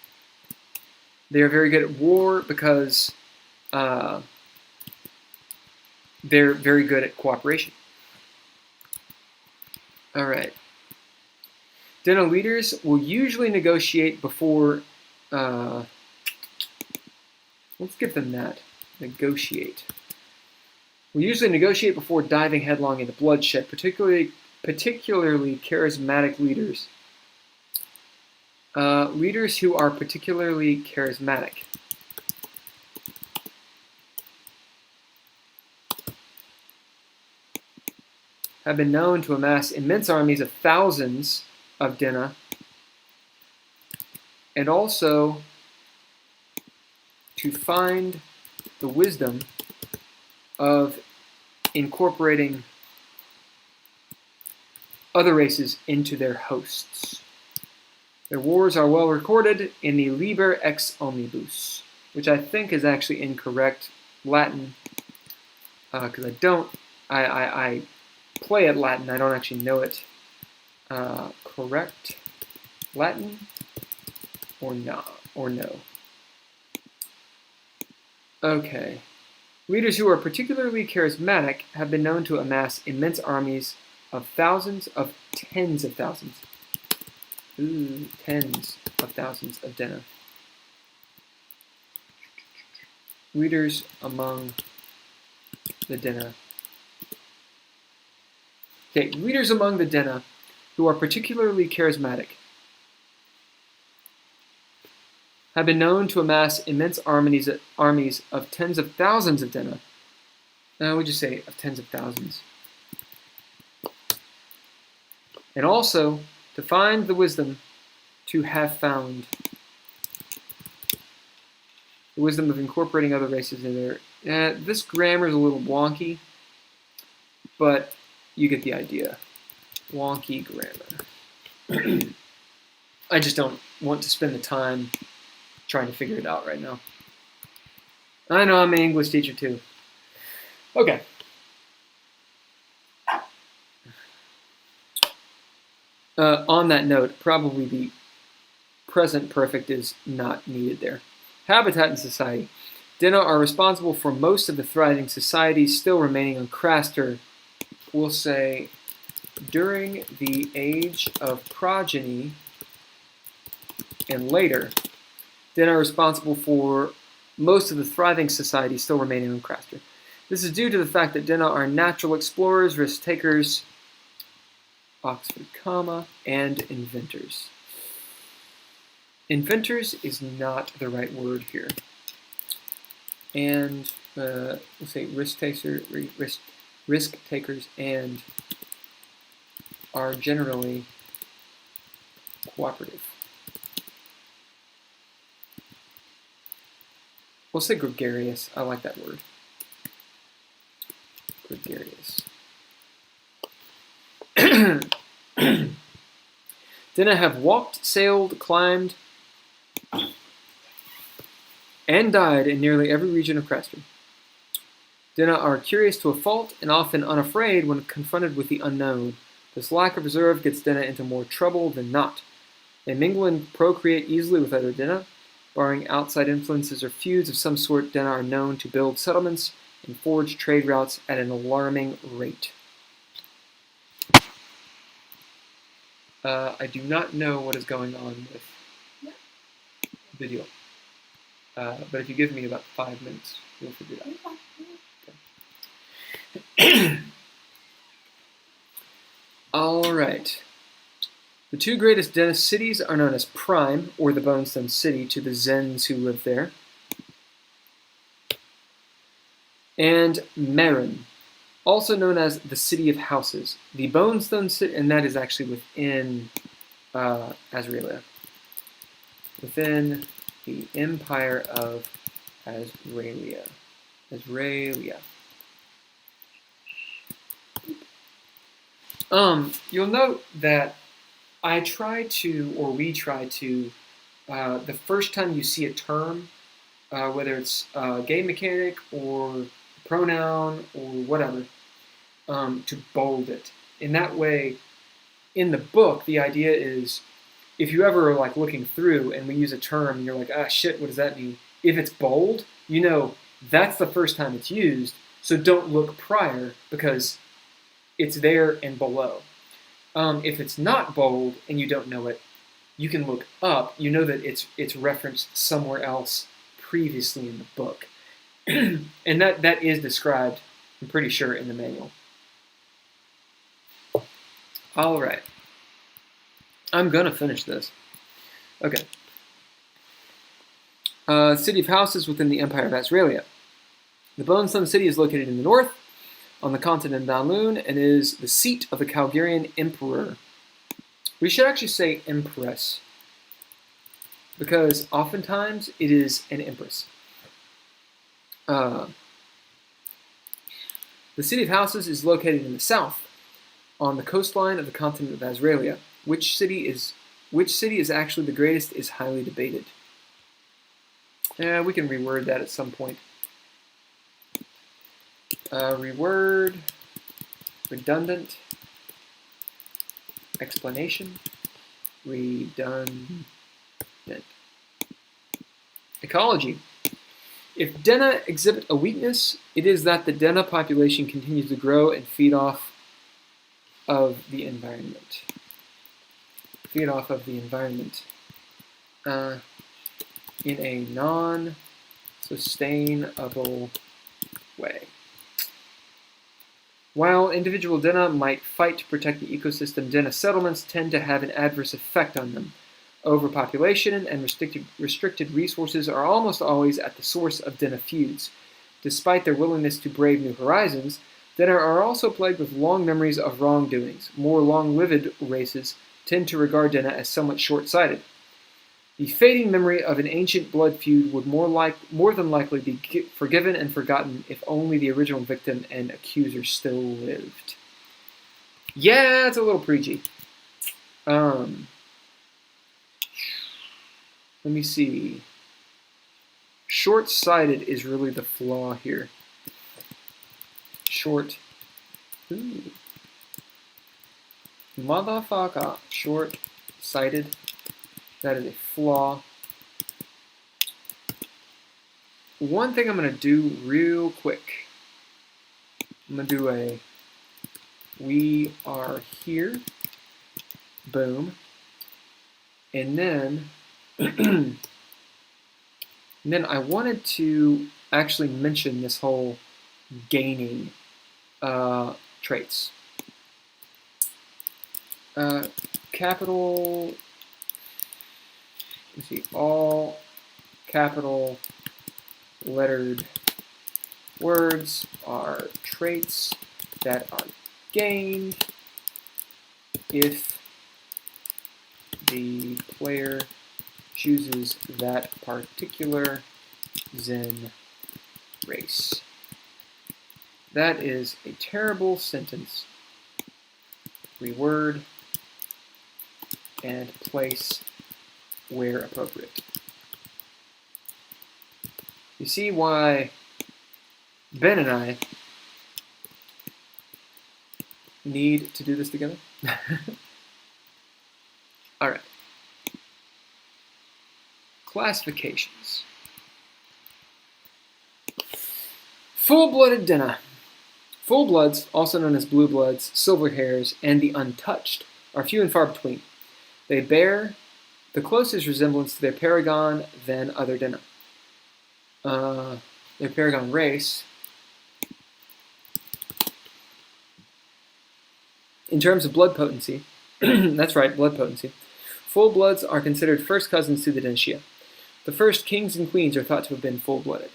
S1: They are very good at war because they're very good at cooperation. All right. Dena leaders will usually negotiate before, let's give them that, negotiate. Will usually negotiate before diving headlong into bloodshed, particularly charismatic leaders. Leaders who are particularly charismatic. Have been known to amass immense armies of thousands of Dena, and also to find the wisdom of incorporating other races into their hosts. Their wars are well recorded in the Liber ex Omnibus, which I think is actually incorrect Latin, because I play at Latin, I don't actually know it. Correct Latin or no? Okay. Leaders who are particularly charismatic have been known to amass immense armies of thousands of tens of thousands. Ooh, tens of thousands of Dena. Leaders among the Dena. Okay, leaders among the Dena who are particularly charismatic have been known to amass immense armies of tens of thousands of Dena. I would just say of tens of thousands. And also to find the wisdom to have found. The wisdom of incorporating other races in there. This grammar is a little wonky, but you get the idea. Wonky grammar. I just don't want to spend the time trying to figure it out right now. I know I'm an English teacher too. Okay. On that note, probably the present perfect is not needed there. Habitat and society. Dinna are responsible for most of the thriving societies still remaining on Craster, we'll say, during the age of progeny and later. Dinna are responsible for most of the thriving societies still remaining on Craster. This is due to the fact that Dinna are natural explorers, risk takers, Oxford comma, and inventors. Inventors is not the right word here. And we'll say risk takers and are generally cooperative. We'll say gregarious. I like that word. Gregarious. Dinna have walked, sailed, climbed, and died in nearly every region of Craster. Dinna are curious to a fault and often unafraid when confronted with the unknown. This lack of reserve gets Dinna into more trouble than not. They mingle and procreate easily with other Dinna. Barring outside influences or feuds of some sort, Dinna are known to build settlements and forge trade routes at an alarming rate. I do not know what is going on with video. But if you give me about 5 minutes, you'll figure it out. Okay. All right. The two greatest Dinna cities are known as Prime, or the Bonestone City, to the Zens who live there, and Merin, also known as the City of Houses. The Bonestone City, and that is actually within Azraelia, within the Empire of Azraelia. You'll note that we try to, the first time you see a term, whether it's a game mechanic or pronoun or whatever, to bold it. In that way, in the book, the idea is, if you ever are like looking through and we use a term and you're like, ah, shit, what does that mean? If it's bold, you know that's the first time it's used, so don't look prior because it's there and below. If it's not bold and you don't know it, you can look up. You know that it's referenced somewhere else previously in the book. And that is described, I'm pretty sure, in the manual. All right. I'm going to finish this. Okay. City of Houses within the Empire of Azraelia. The Bonestone City is located in the north, on the continent of Downloon, and is the seat of the Calgarian Emperor. We should actually say Empress, because oftentimes it is an Empress. The City of Houses is located in the south, on the coastline of the continent of Azraelia. Which city is actually the greatest is highly debated. We can reword that at some point. Reword, redundant, explanation, redundant. Ecology. If Dinna exhibit a weakness, it is that the Dinna population continues to grow and feed off of the environment. In a non-sustainable way. While individual Dinna might fight to protect the ecosystem, Dinna settlements tend to have an adverse effect on them. Overpopulation and restricted resources are almost always at the source of Dinna feuds. Despite their willingness to brave new horizons, Dinna are also plagued with long memories of wrongdoings. More long-lived races tend to regard Dinna as somewhat short-sighted. The fading memory of an ancient blood feud would more than likely be forgiven and forgotten if only the original victim and accuser still lived. Yeah, it's a little preachy. Let me see. Short-sighted is really the flaw here. Ooh. Motherfucker. Short-sighted. That is a flaw. One thing I'm going to do real quick. I'm going to do a we are here. Boom. And then I wanted to actually mention this whole gaining traits. Capital, let's see, all capital lettered words are traits that are gained if the player chooses that particular Zen race. That is a terrible sentence. Reword and place where appropriate. You see why Ben and I need to do this together? All right. Classifications. Full-blooded Denna. Full-bloods, also known as blue-bloods, silver hairs, and the untouched, are few and far between. They bear the closest resemblance to their paragon than other Denna. Their paragon race. In terms of blood potency, that's right, blood potency, full-bloods are considered first cousins to the Denshia. The first kings and queens are thought to have been full-blooded.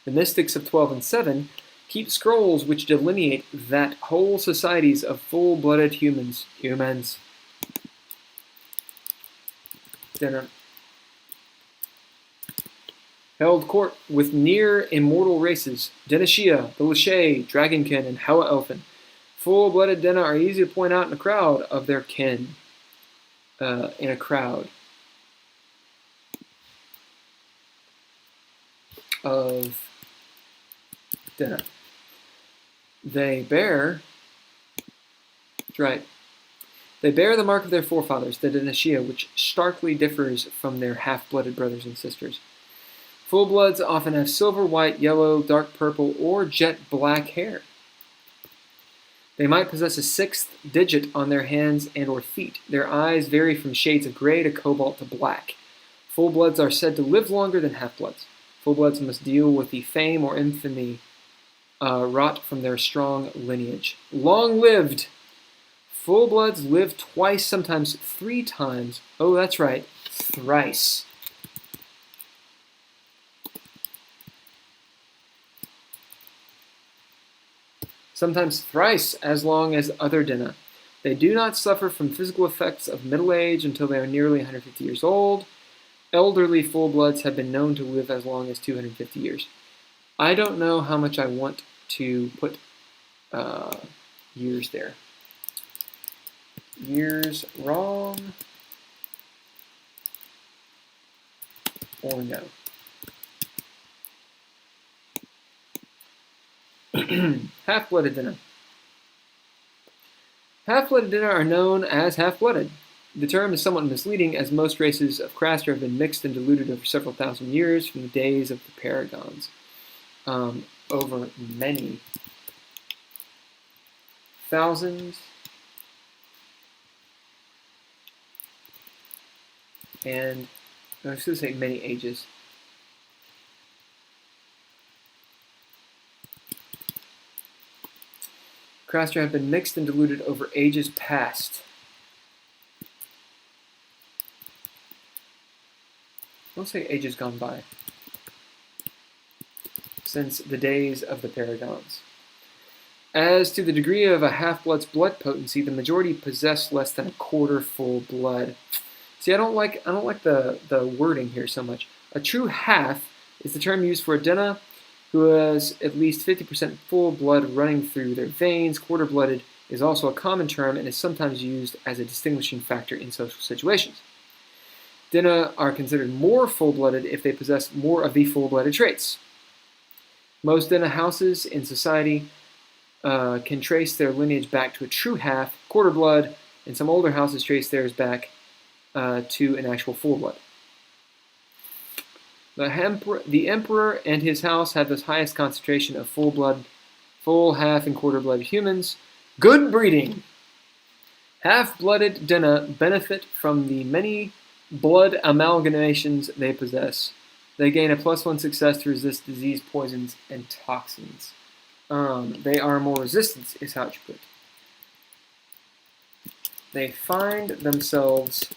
S1: The mystics of 12 and 7 keep scrolls which delineate that whole societies of full-blooded humans held court with near-immortal races, Denashia, the Lachey, Dragonkin, and Hawa Elfin. Full-blooded Denna are easy to point out in a crowd of their kin. In a crowd of Denna. They bear, right, they bear the mark of their forefathers, the Denashia, which starkly differs from their half-blooded brothers and sisters. Full-bloods often have silver, white, yellow, dark purple, or jet black hair. They might possess a sixth digit on their hands and or feet. Their eyes vary from shades of gray to cobalt to black. Full-bloods are said to live longer than half-bloods. Full-bloods must deal with the fame or infamy wrought from their strong lineage. Long-lived! Full-bloods live twice, sometimes 3 times. Oh, that's right, thrice. Sometimes thrice as long as other Denna. They do not suffer from physical effects of middle age until they are nearly 150 years old. Elderly full-bloods have been known to live as long as 250 years. I don't know how much I want to put years there. Years wrong or no? Half-blooded Denna. Half-blooded Denna are known as half-blooded. The term is somewhat misleading, as most races of Craster have been mixed and diluted over several thousand years from the days of the Paragons. Over many thousands and I was going to say many ages. Craster have been mixed and diluted over ages past. I'll say ages gone by. Since the days of the Paragons. As to the degree of a half-blood's blood potency, the majority possess less than a quarter full blood. See, I don't like the wording here so much. A true half is the term used for a Denna who has at least 50% full blood running through their veins. Quarter-blooded is also a common term and is sometimes used as a distinguishing factor in social situations. Dinah are considered more full-blooded if they possess more of the full-blooded traits. Most Dinah houses in society can trace their lineage back to a true half, quarter blood, and some older houses trace theirs back to an actual full blood. The Emperor and his house have the highest concentration of full blood, full, half, and quarter blooded humans. Good breeding! Half-blooded Dinah benefit from the many blood amalgamations they possess. They gain a +1 success to resist disease, poisons, and toxins. They are more resistant, is how it should put it. They find themselves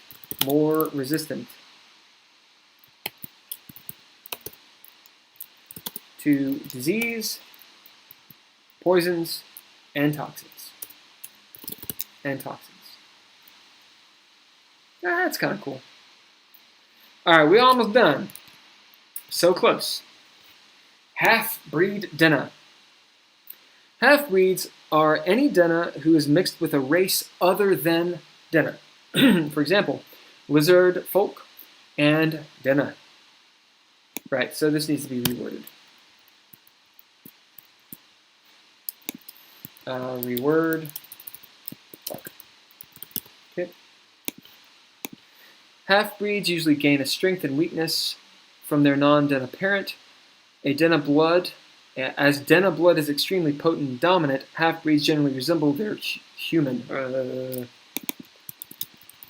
S1: more resistant to disease, poisons, and toxins. That's kind of cool. Alright, we're almost done. So close. Half-breed Dinah. Half-breeds are any Dinah who is mixed with a race other than Dinah. For example, lizard folk and Dinah. Right, so this needs to be reworded. Reword. Okay. Half-breeds usually gain a strength and weakness from their non-Dinah parent. As Dinah blood is extremely potent and dominant, half-breeds generally resemble their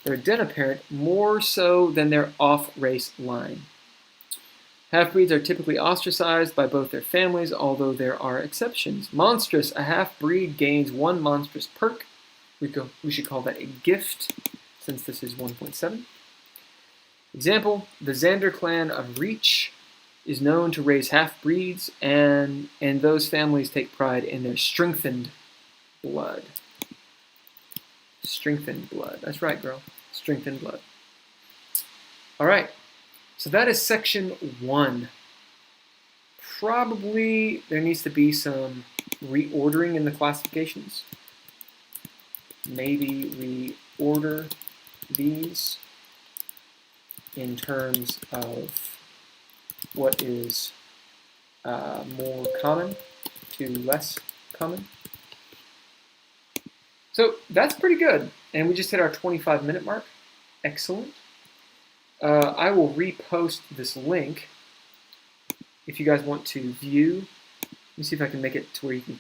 S1: their Dinah parent more so than their off-race line. Half-breeds are typically ostracized by both their families, although there are exceptions. Monstrous, a half-breed gains 1 monstrous perk. We should call that a gift, since this is 1.7. Example, the Xander clan of Reach is known to raise half-breeds, and those families take pride in their strengthened blood. Strengthened blood. That's right, girl. Strengthened blood. All right. So that is section 1. Probably there needs to be some reordering in the classifications. Maybe reorder these in terms of what is more common to less common. So that's pretty good. And we just hit our 25-minute mark. Excellent. I will repost this link if you guys want to view. Let me see if I can make it to where you can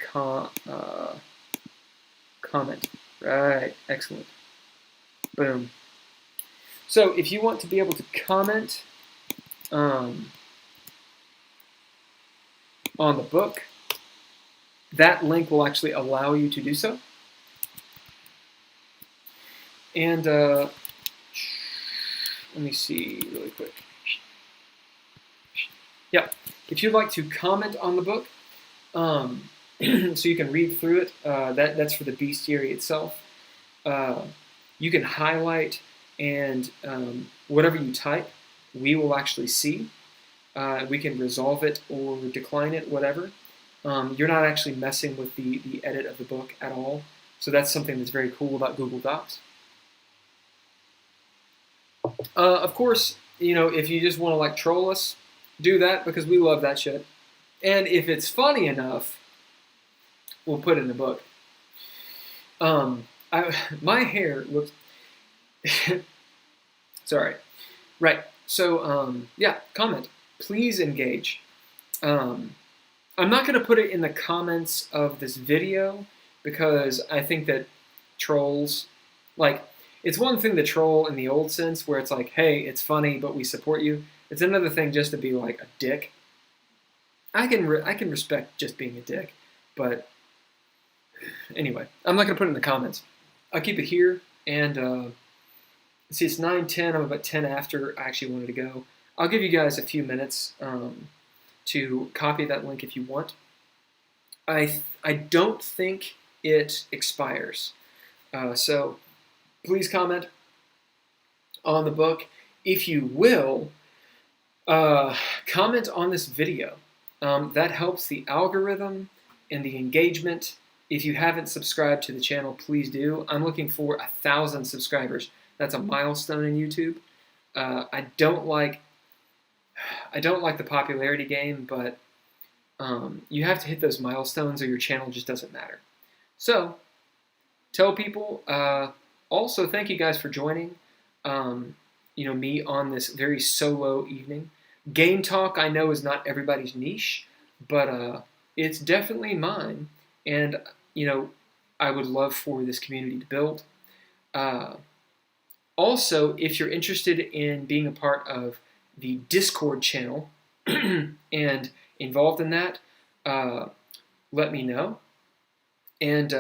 S1: comment. Right, excellent. Boom. So if you want to be able to comment on the book, that link will actually allow you to do so. And let me see really quick. Yeah, if you'd like to comment on the book, so you can read through it, that's for the bestiary itself. You can highlight and whatever you type, we will actually see. We can resolve it or decline it, whatever. You're not actually messing with the edit of the book at all. So that's something that's very cool about Google Docs. Of course, you know, if you just want to like troll us, do that because we love that shit. And if it's funny enough, we'll put it in the book. My hair looks... Sorry. Right. So, yeah, comment. Please engage. I'm not going to put it in the comments of this video because I think that trolls, like, it's one thing to troll in the old sense where it's like, hey, it's funny, but we support you. It's another thing just to be like a dick. I can respect just being a dick, but anyway, I'm not going to put it in the comments. I'll keep it here, and see, it's 9:10. I'm about 10 after I actually wanted to go. I'll give you guys a few minutes to copy that link if you want. I don't think it expires, so please comment on the book. If you will, comment on this video. That helps the algorithm and the engagement. If you haven't subscribed to the channel, please do. I'm looking for 1,000 subscribers. That's a milestone in YouTube. I don't like the popularity game, but you have to hit those milestones or your channel just doesn't matter. So, tell people. Also, thank you guys for joining. Me on this very solo evening. GameTalk, I know, is not everybody's niche, but it's definitely mine. And I would love for this community to build. Also, if you're interested in being a part of the Discord channel and involved in that, let me know. And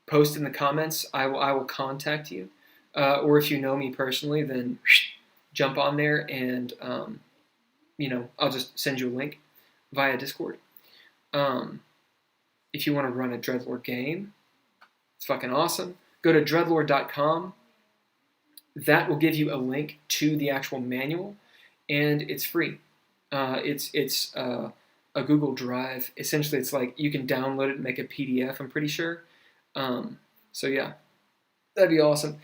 S1: post in the comments. I will contact you. Or if you know me personally, then jump on there and I'll just send you a link via Discord. If you want to run a DreadLore game, it's fucking awesome. Go to DreadLore.com. That will give you a link to the actual manual, and it's free. It's a Google Drive. Essentially, it's like you can download it and make a PDF, I'm pretty sure. So yeah, that'd be awesome.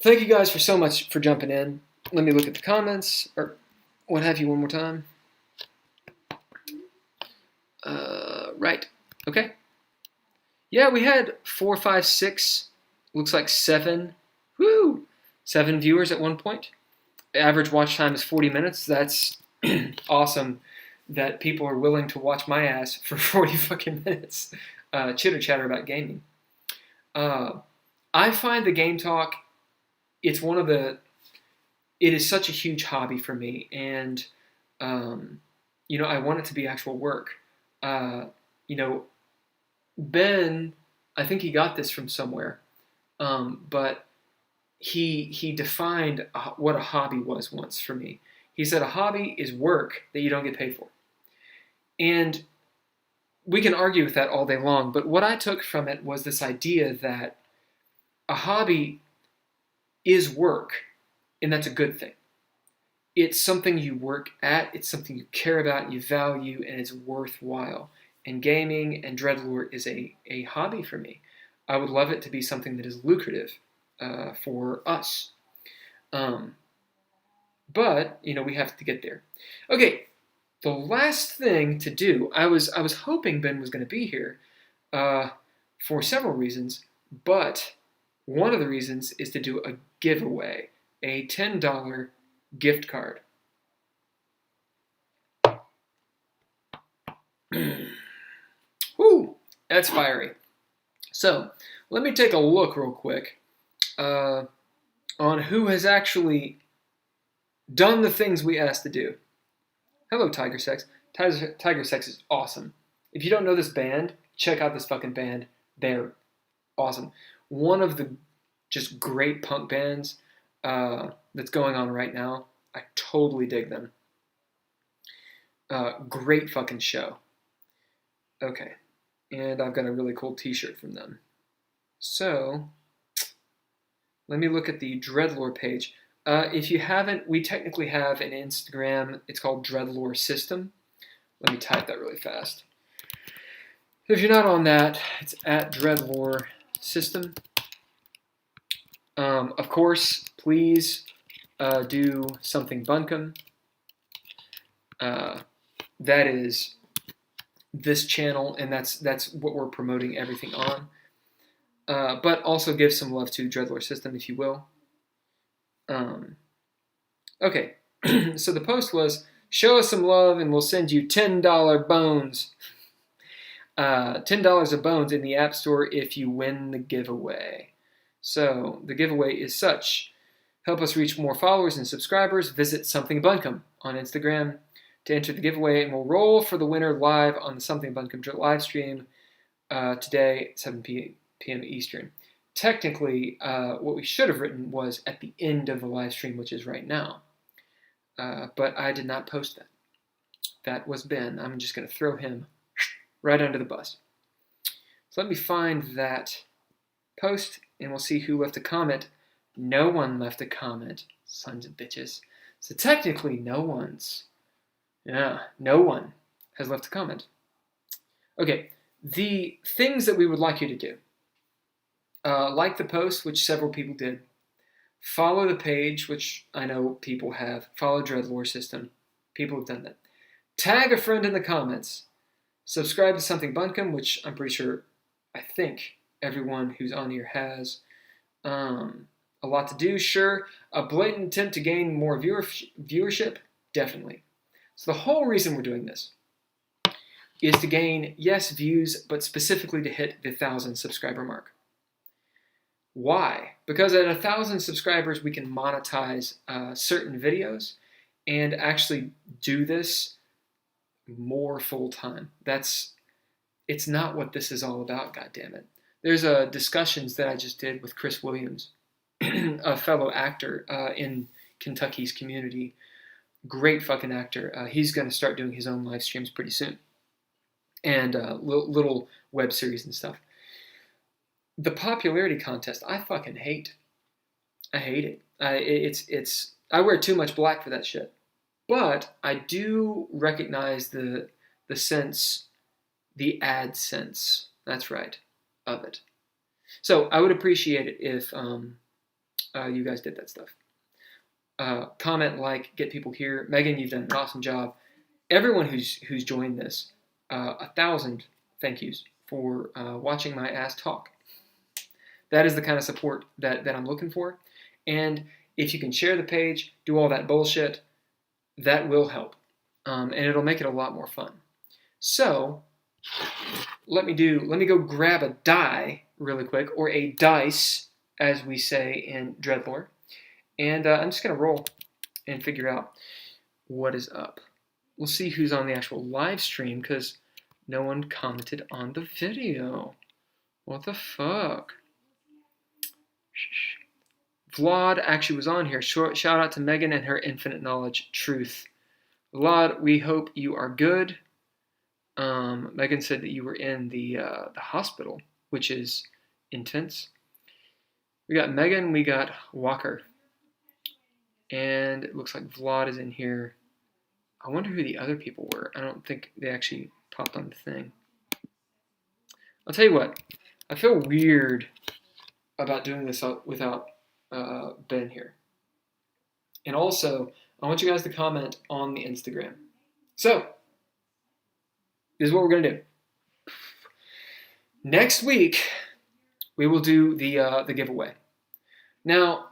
S1: Thank you guys so much for jumping in. Let me look at the comments, or what have you one more time. Right. Okay. Yeah, we had 4, 5, 6, looks like 7. Woo! 7 viewers at one point. Average watch time is 40 minutes. That's awesome that people are willing to watch my ass for 40 fucking minutes. Chitter chatter about gaming. I find the GameTalk, it is such a huge hobby for me, and I want it to be actual work. Ben, I think he got this from somewhere, but he defined what a hobby was once for me. He said a hobby is work that you don't get paid for. And we can argue with that all day long, but what I took from it was this idea that a hobby is work, and that's a good thing. It's something you work at, it's something you care about, you value, and it's worthwhile. And gaming and DreadLore is a hobby for me. I would love it to be something that is lucrative for us. But, we have to get there. Okay, the last thing to do, I was hoping Ben was going to be here for several reasons, but one of the reasons is to do a giveaway, a $10 gift card. Whew, that's fiery. So, let me take a look real quick on who has actually done the things we asked to do. Hello, Tiger Sex. Tiger Sex is awesome. If you don't know this band, check out this fucking band. They're awesome. One of the just great punk bands that's going on right now. I totally dig them. Great fucking show. Okay. And I've got a really cool t-shirt from them. So, let me look at the DreadLore page. If you haven't, we technically have an Instagram. It's called DreadLore System. Let me type that really fast. If you're not on that, it's at DreadLore System. Of course, please do something bunkum. That is this channel, and that's what we're promoting everything on. But also give some love to DreadLore System, if you will. Okay, so the post was, show us some love and we'll send you $10 bones. $10 of bones in the App Store if you win the giveaway. So the giveaway is such. Help us reach more followers and subscribers. Visit Something Bunkum on Instagram to enter the giveaway, and we'll roll for the winner live on the Something Bunkum live stream today at 7 p.m. Eastern. Technically, what we should have written was at the end of the live stream, which is right now. But I did not post that. That was Ben. I'm just going to throw him right under the bus. So let me find that post, and we'll see who left a comment. No one left a comment. Sons of bitches. So technically, no one has left a comment. Okay, the things that we would like you to do. Like the post, which several people did. Follow the page, which I know people have. Follow DreadLore System. People have done that. Tag a friend in the comments. Subscribe to Something Buncombe, which I'm pretty sure, I think, everyone who's on here has. A lot to do, sure. A blatant attempt to gain more viewership, definitely. So the whole reason we're doing this is to gain, yes, views, but specifically to hit the 1,000 subscriber mark. Why? Because at 1,000 subscribers, we can monetize certain videos and actually do this more full time. It's not what this is all about, goddammit. There's discussions that I just did with Chris Williams, a fellow actor in Kentucky's community. Great fucking actor. He's going to start doing his own live streams pretty soon. And little web series and stuff. The popularity contest, I fucking hate. I hate it. I wear too much black for that shit. But I do recognize the sense, the ad sense, that's right, of it. So I would appreciate it if you guys did that stuff. Comment, like, get people here. Megan, you've done an awesome job. Everyone who's joined this, 1,000 thank yous for watching my ass talk. That is the kind of support that I'm looking for. And if you can share the page, do all that bullshit, that will help. And it'll make it a lot more fun. So let me go grab a die really quick, or a dice, as we say in DreadLore. And I'm just going to roll and figure out what is up. We'll see who's on the actual live stream, because no one commented on the video. What the fuck? Vlad actually was on here. Shout out to Megan and her infinite knowledge truth. Vlad, we hope you are good. Megan said that you were in the hospital, which is intense. We got Megan, we got Walker. And it looks like Vlad is in here. I wonder who the other people were. I don't think they actually popped on the thing. I'll tell you what. I feel weird about doing this without Ben here. And also, I want you guys to comment on the Instagram. So, this is what we're going to do. Next week, we will do the giveaway. Now,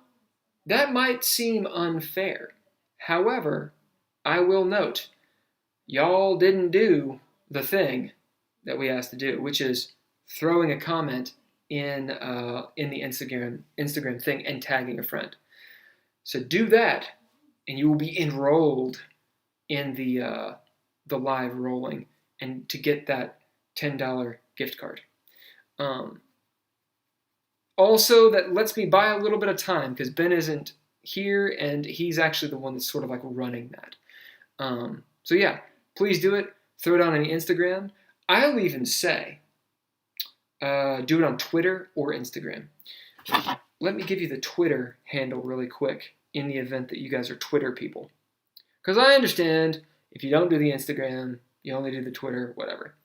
S1: that might seem unfair. However, I will note, y'all didn't do the thing that we asked to do, which is throwing a comment in the Instagram thing and tagging a friend. So do that, and you will be enrolled in the live rolling, and to get that $10 gift card. Also, that lets me buy a little bit of time, because Ben isn't here, and he's actually the one that's sort of like running that. So yeah, please do it. Throw it on any Instagram. I'll even say, do it on Twitter or Instagram. Let me give you the Twitter handle really quick in the event that you guys are Twitter people. Because I understand if you don't do the Instagram, you only do the Twitter, whatever.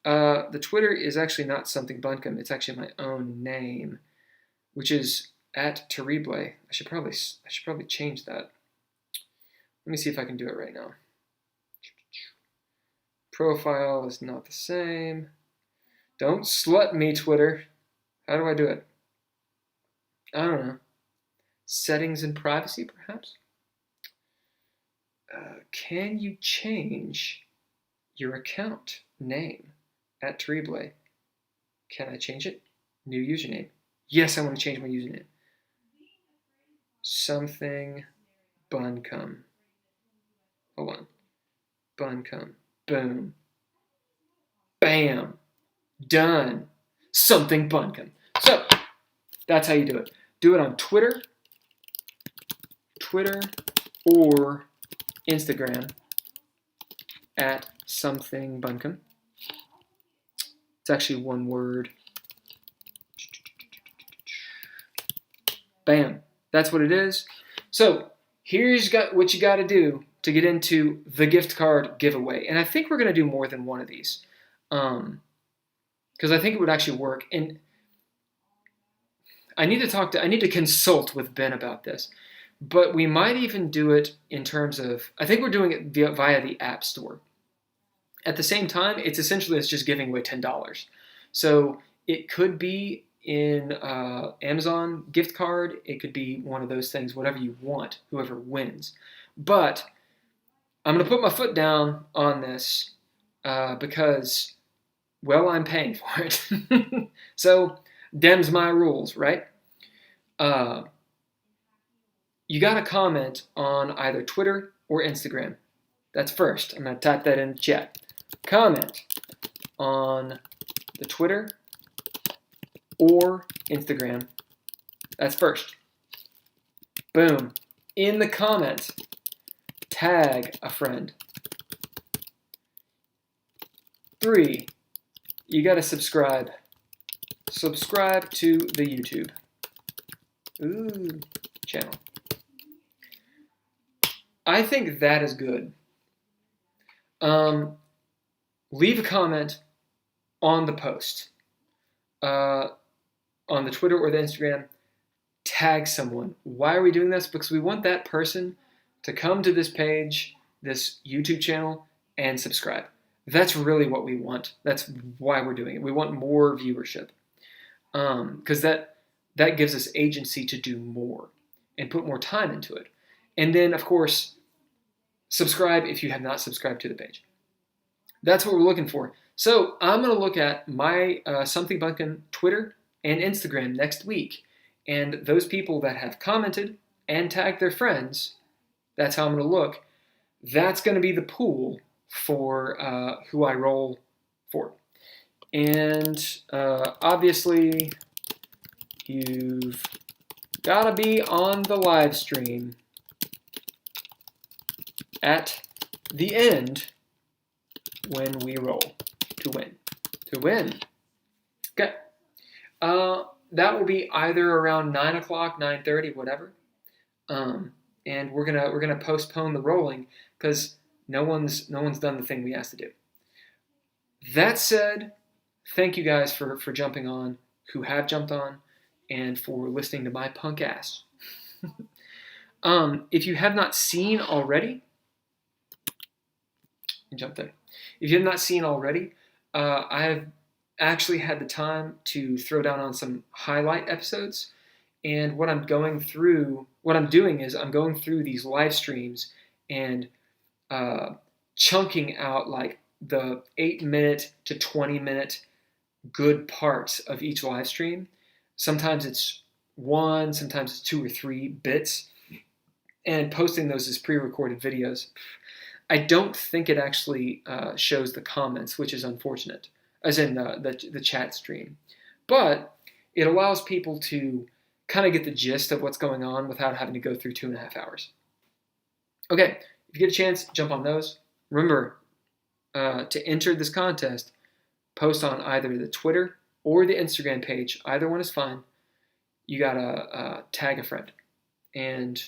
S1: The Twitter is actually not Something Buncombe. It's actually my own name, which is @Terrible. I should probably change that. Let me see if I can do it right now. Profile is not the same. Don't slut me, Twitter. How do I do it? I don't know. Settings and privacy, perhaps? Can you change your account name @Terrible? Can I change it? New username. Yes, I want to change my username. Something Buncombe. Hold on. Buncombe. Boom. Bam. Done. Something Buncombe. So, that's how you do it. Do it on Twitter or Instagram @Something Buncombe. It's actually one word. Bam. That's what it is. So, here's what you got to do to get into the gift card giveaway. And I think we're going to do more than one of these. Because I think it would actually work. And I need to consult with Ben about this. But we might even do it in terms of, I think we're doing it via the App Store. At the same time, it's just giving away $10. So it could be in Amazon gift card. It could be one of those things, whatever you want, whoever wins. But I'm going to put my foot down on this because, well, I'm paying for it. So, dem's my rules, right? You got to comment on either Twitter or Instagram. That's first. I'm going to type that in the chat. Comment on the Twitter or Instagram. That's first. Boom. In the comments, tag a friend. 3, you got to subscribe. Subscribe to the YouTube channel. I think that is good. Leave a comment on the post, on the Twitter or the Instagram. Tag someone. Why are we doing this? Because we want that person to come to this page, this YouTube channel, and subscribe. That's really what we want. That's why we're doing it. We want more viewership. Because that gives us agency to do more and put more time into it. And then, of course, subscribe if you have not subscribed to the page. That's what we're looking for. So I'm going to look at my Something Bunkin Twitter and Instagram next week. And those people that have commented and tagged their friends, that's how I'm going to look. That's going to be the pool for who I roll for. And obviously, you've got to be on the live stream at the end when we roll to win. To win. Okay. That will be either around 9 o'clock, 9:30, whatever. And we're gonna postpone the rolling because no one's done the thing we asked to do. That said, thank you guys for jumping on, who have jumped on, and for listening to my punk ass. If you have not seen already, jump there. If you have not seen already, I have actually had the time to throw down on some highlight episodes. And what I'm doing is I'm going through these live streams and chunking out like the 8-minute to 20-minute good parts of each live stream. Sometimes it's 1, sometimes it's 2 or 3 bits, and posting those as pre-recorded videos. I don't think it actually shows the comments, which is unfortunate, as in the chat stream. But it allows people to kind of get the gist of what's going on without having to go through 2.5 hours. Okay, if you get a chance, jump on those. Remember, to enter this contest, post on either the Twitter or the Instagram page. Either one is fine. You gotta tag a friend. And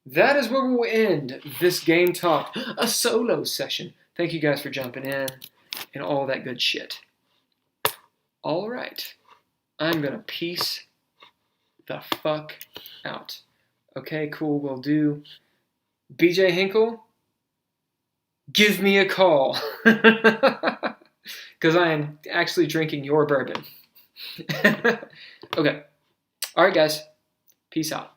S1: that is where we'll end this Game Talk, a solo session. Thank you guys for jumping in and all that good shit. All right. I'm going to peace the fuck out. Okay, cool, will do. BJ Hinkle, give me a call. Because I am actually drinking your bourbon. Okay. All right, guys. Peace out.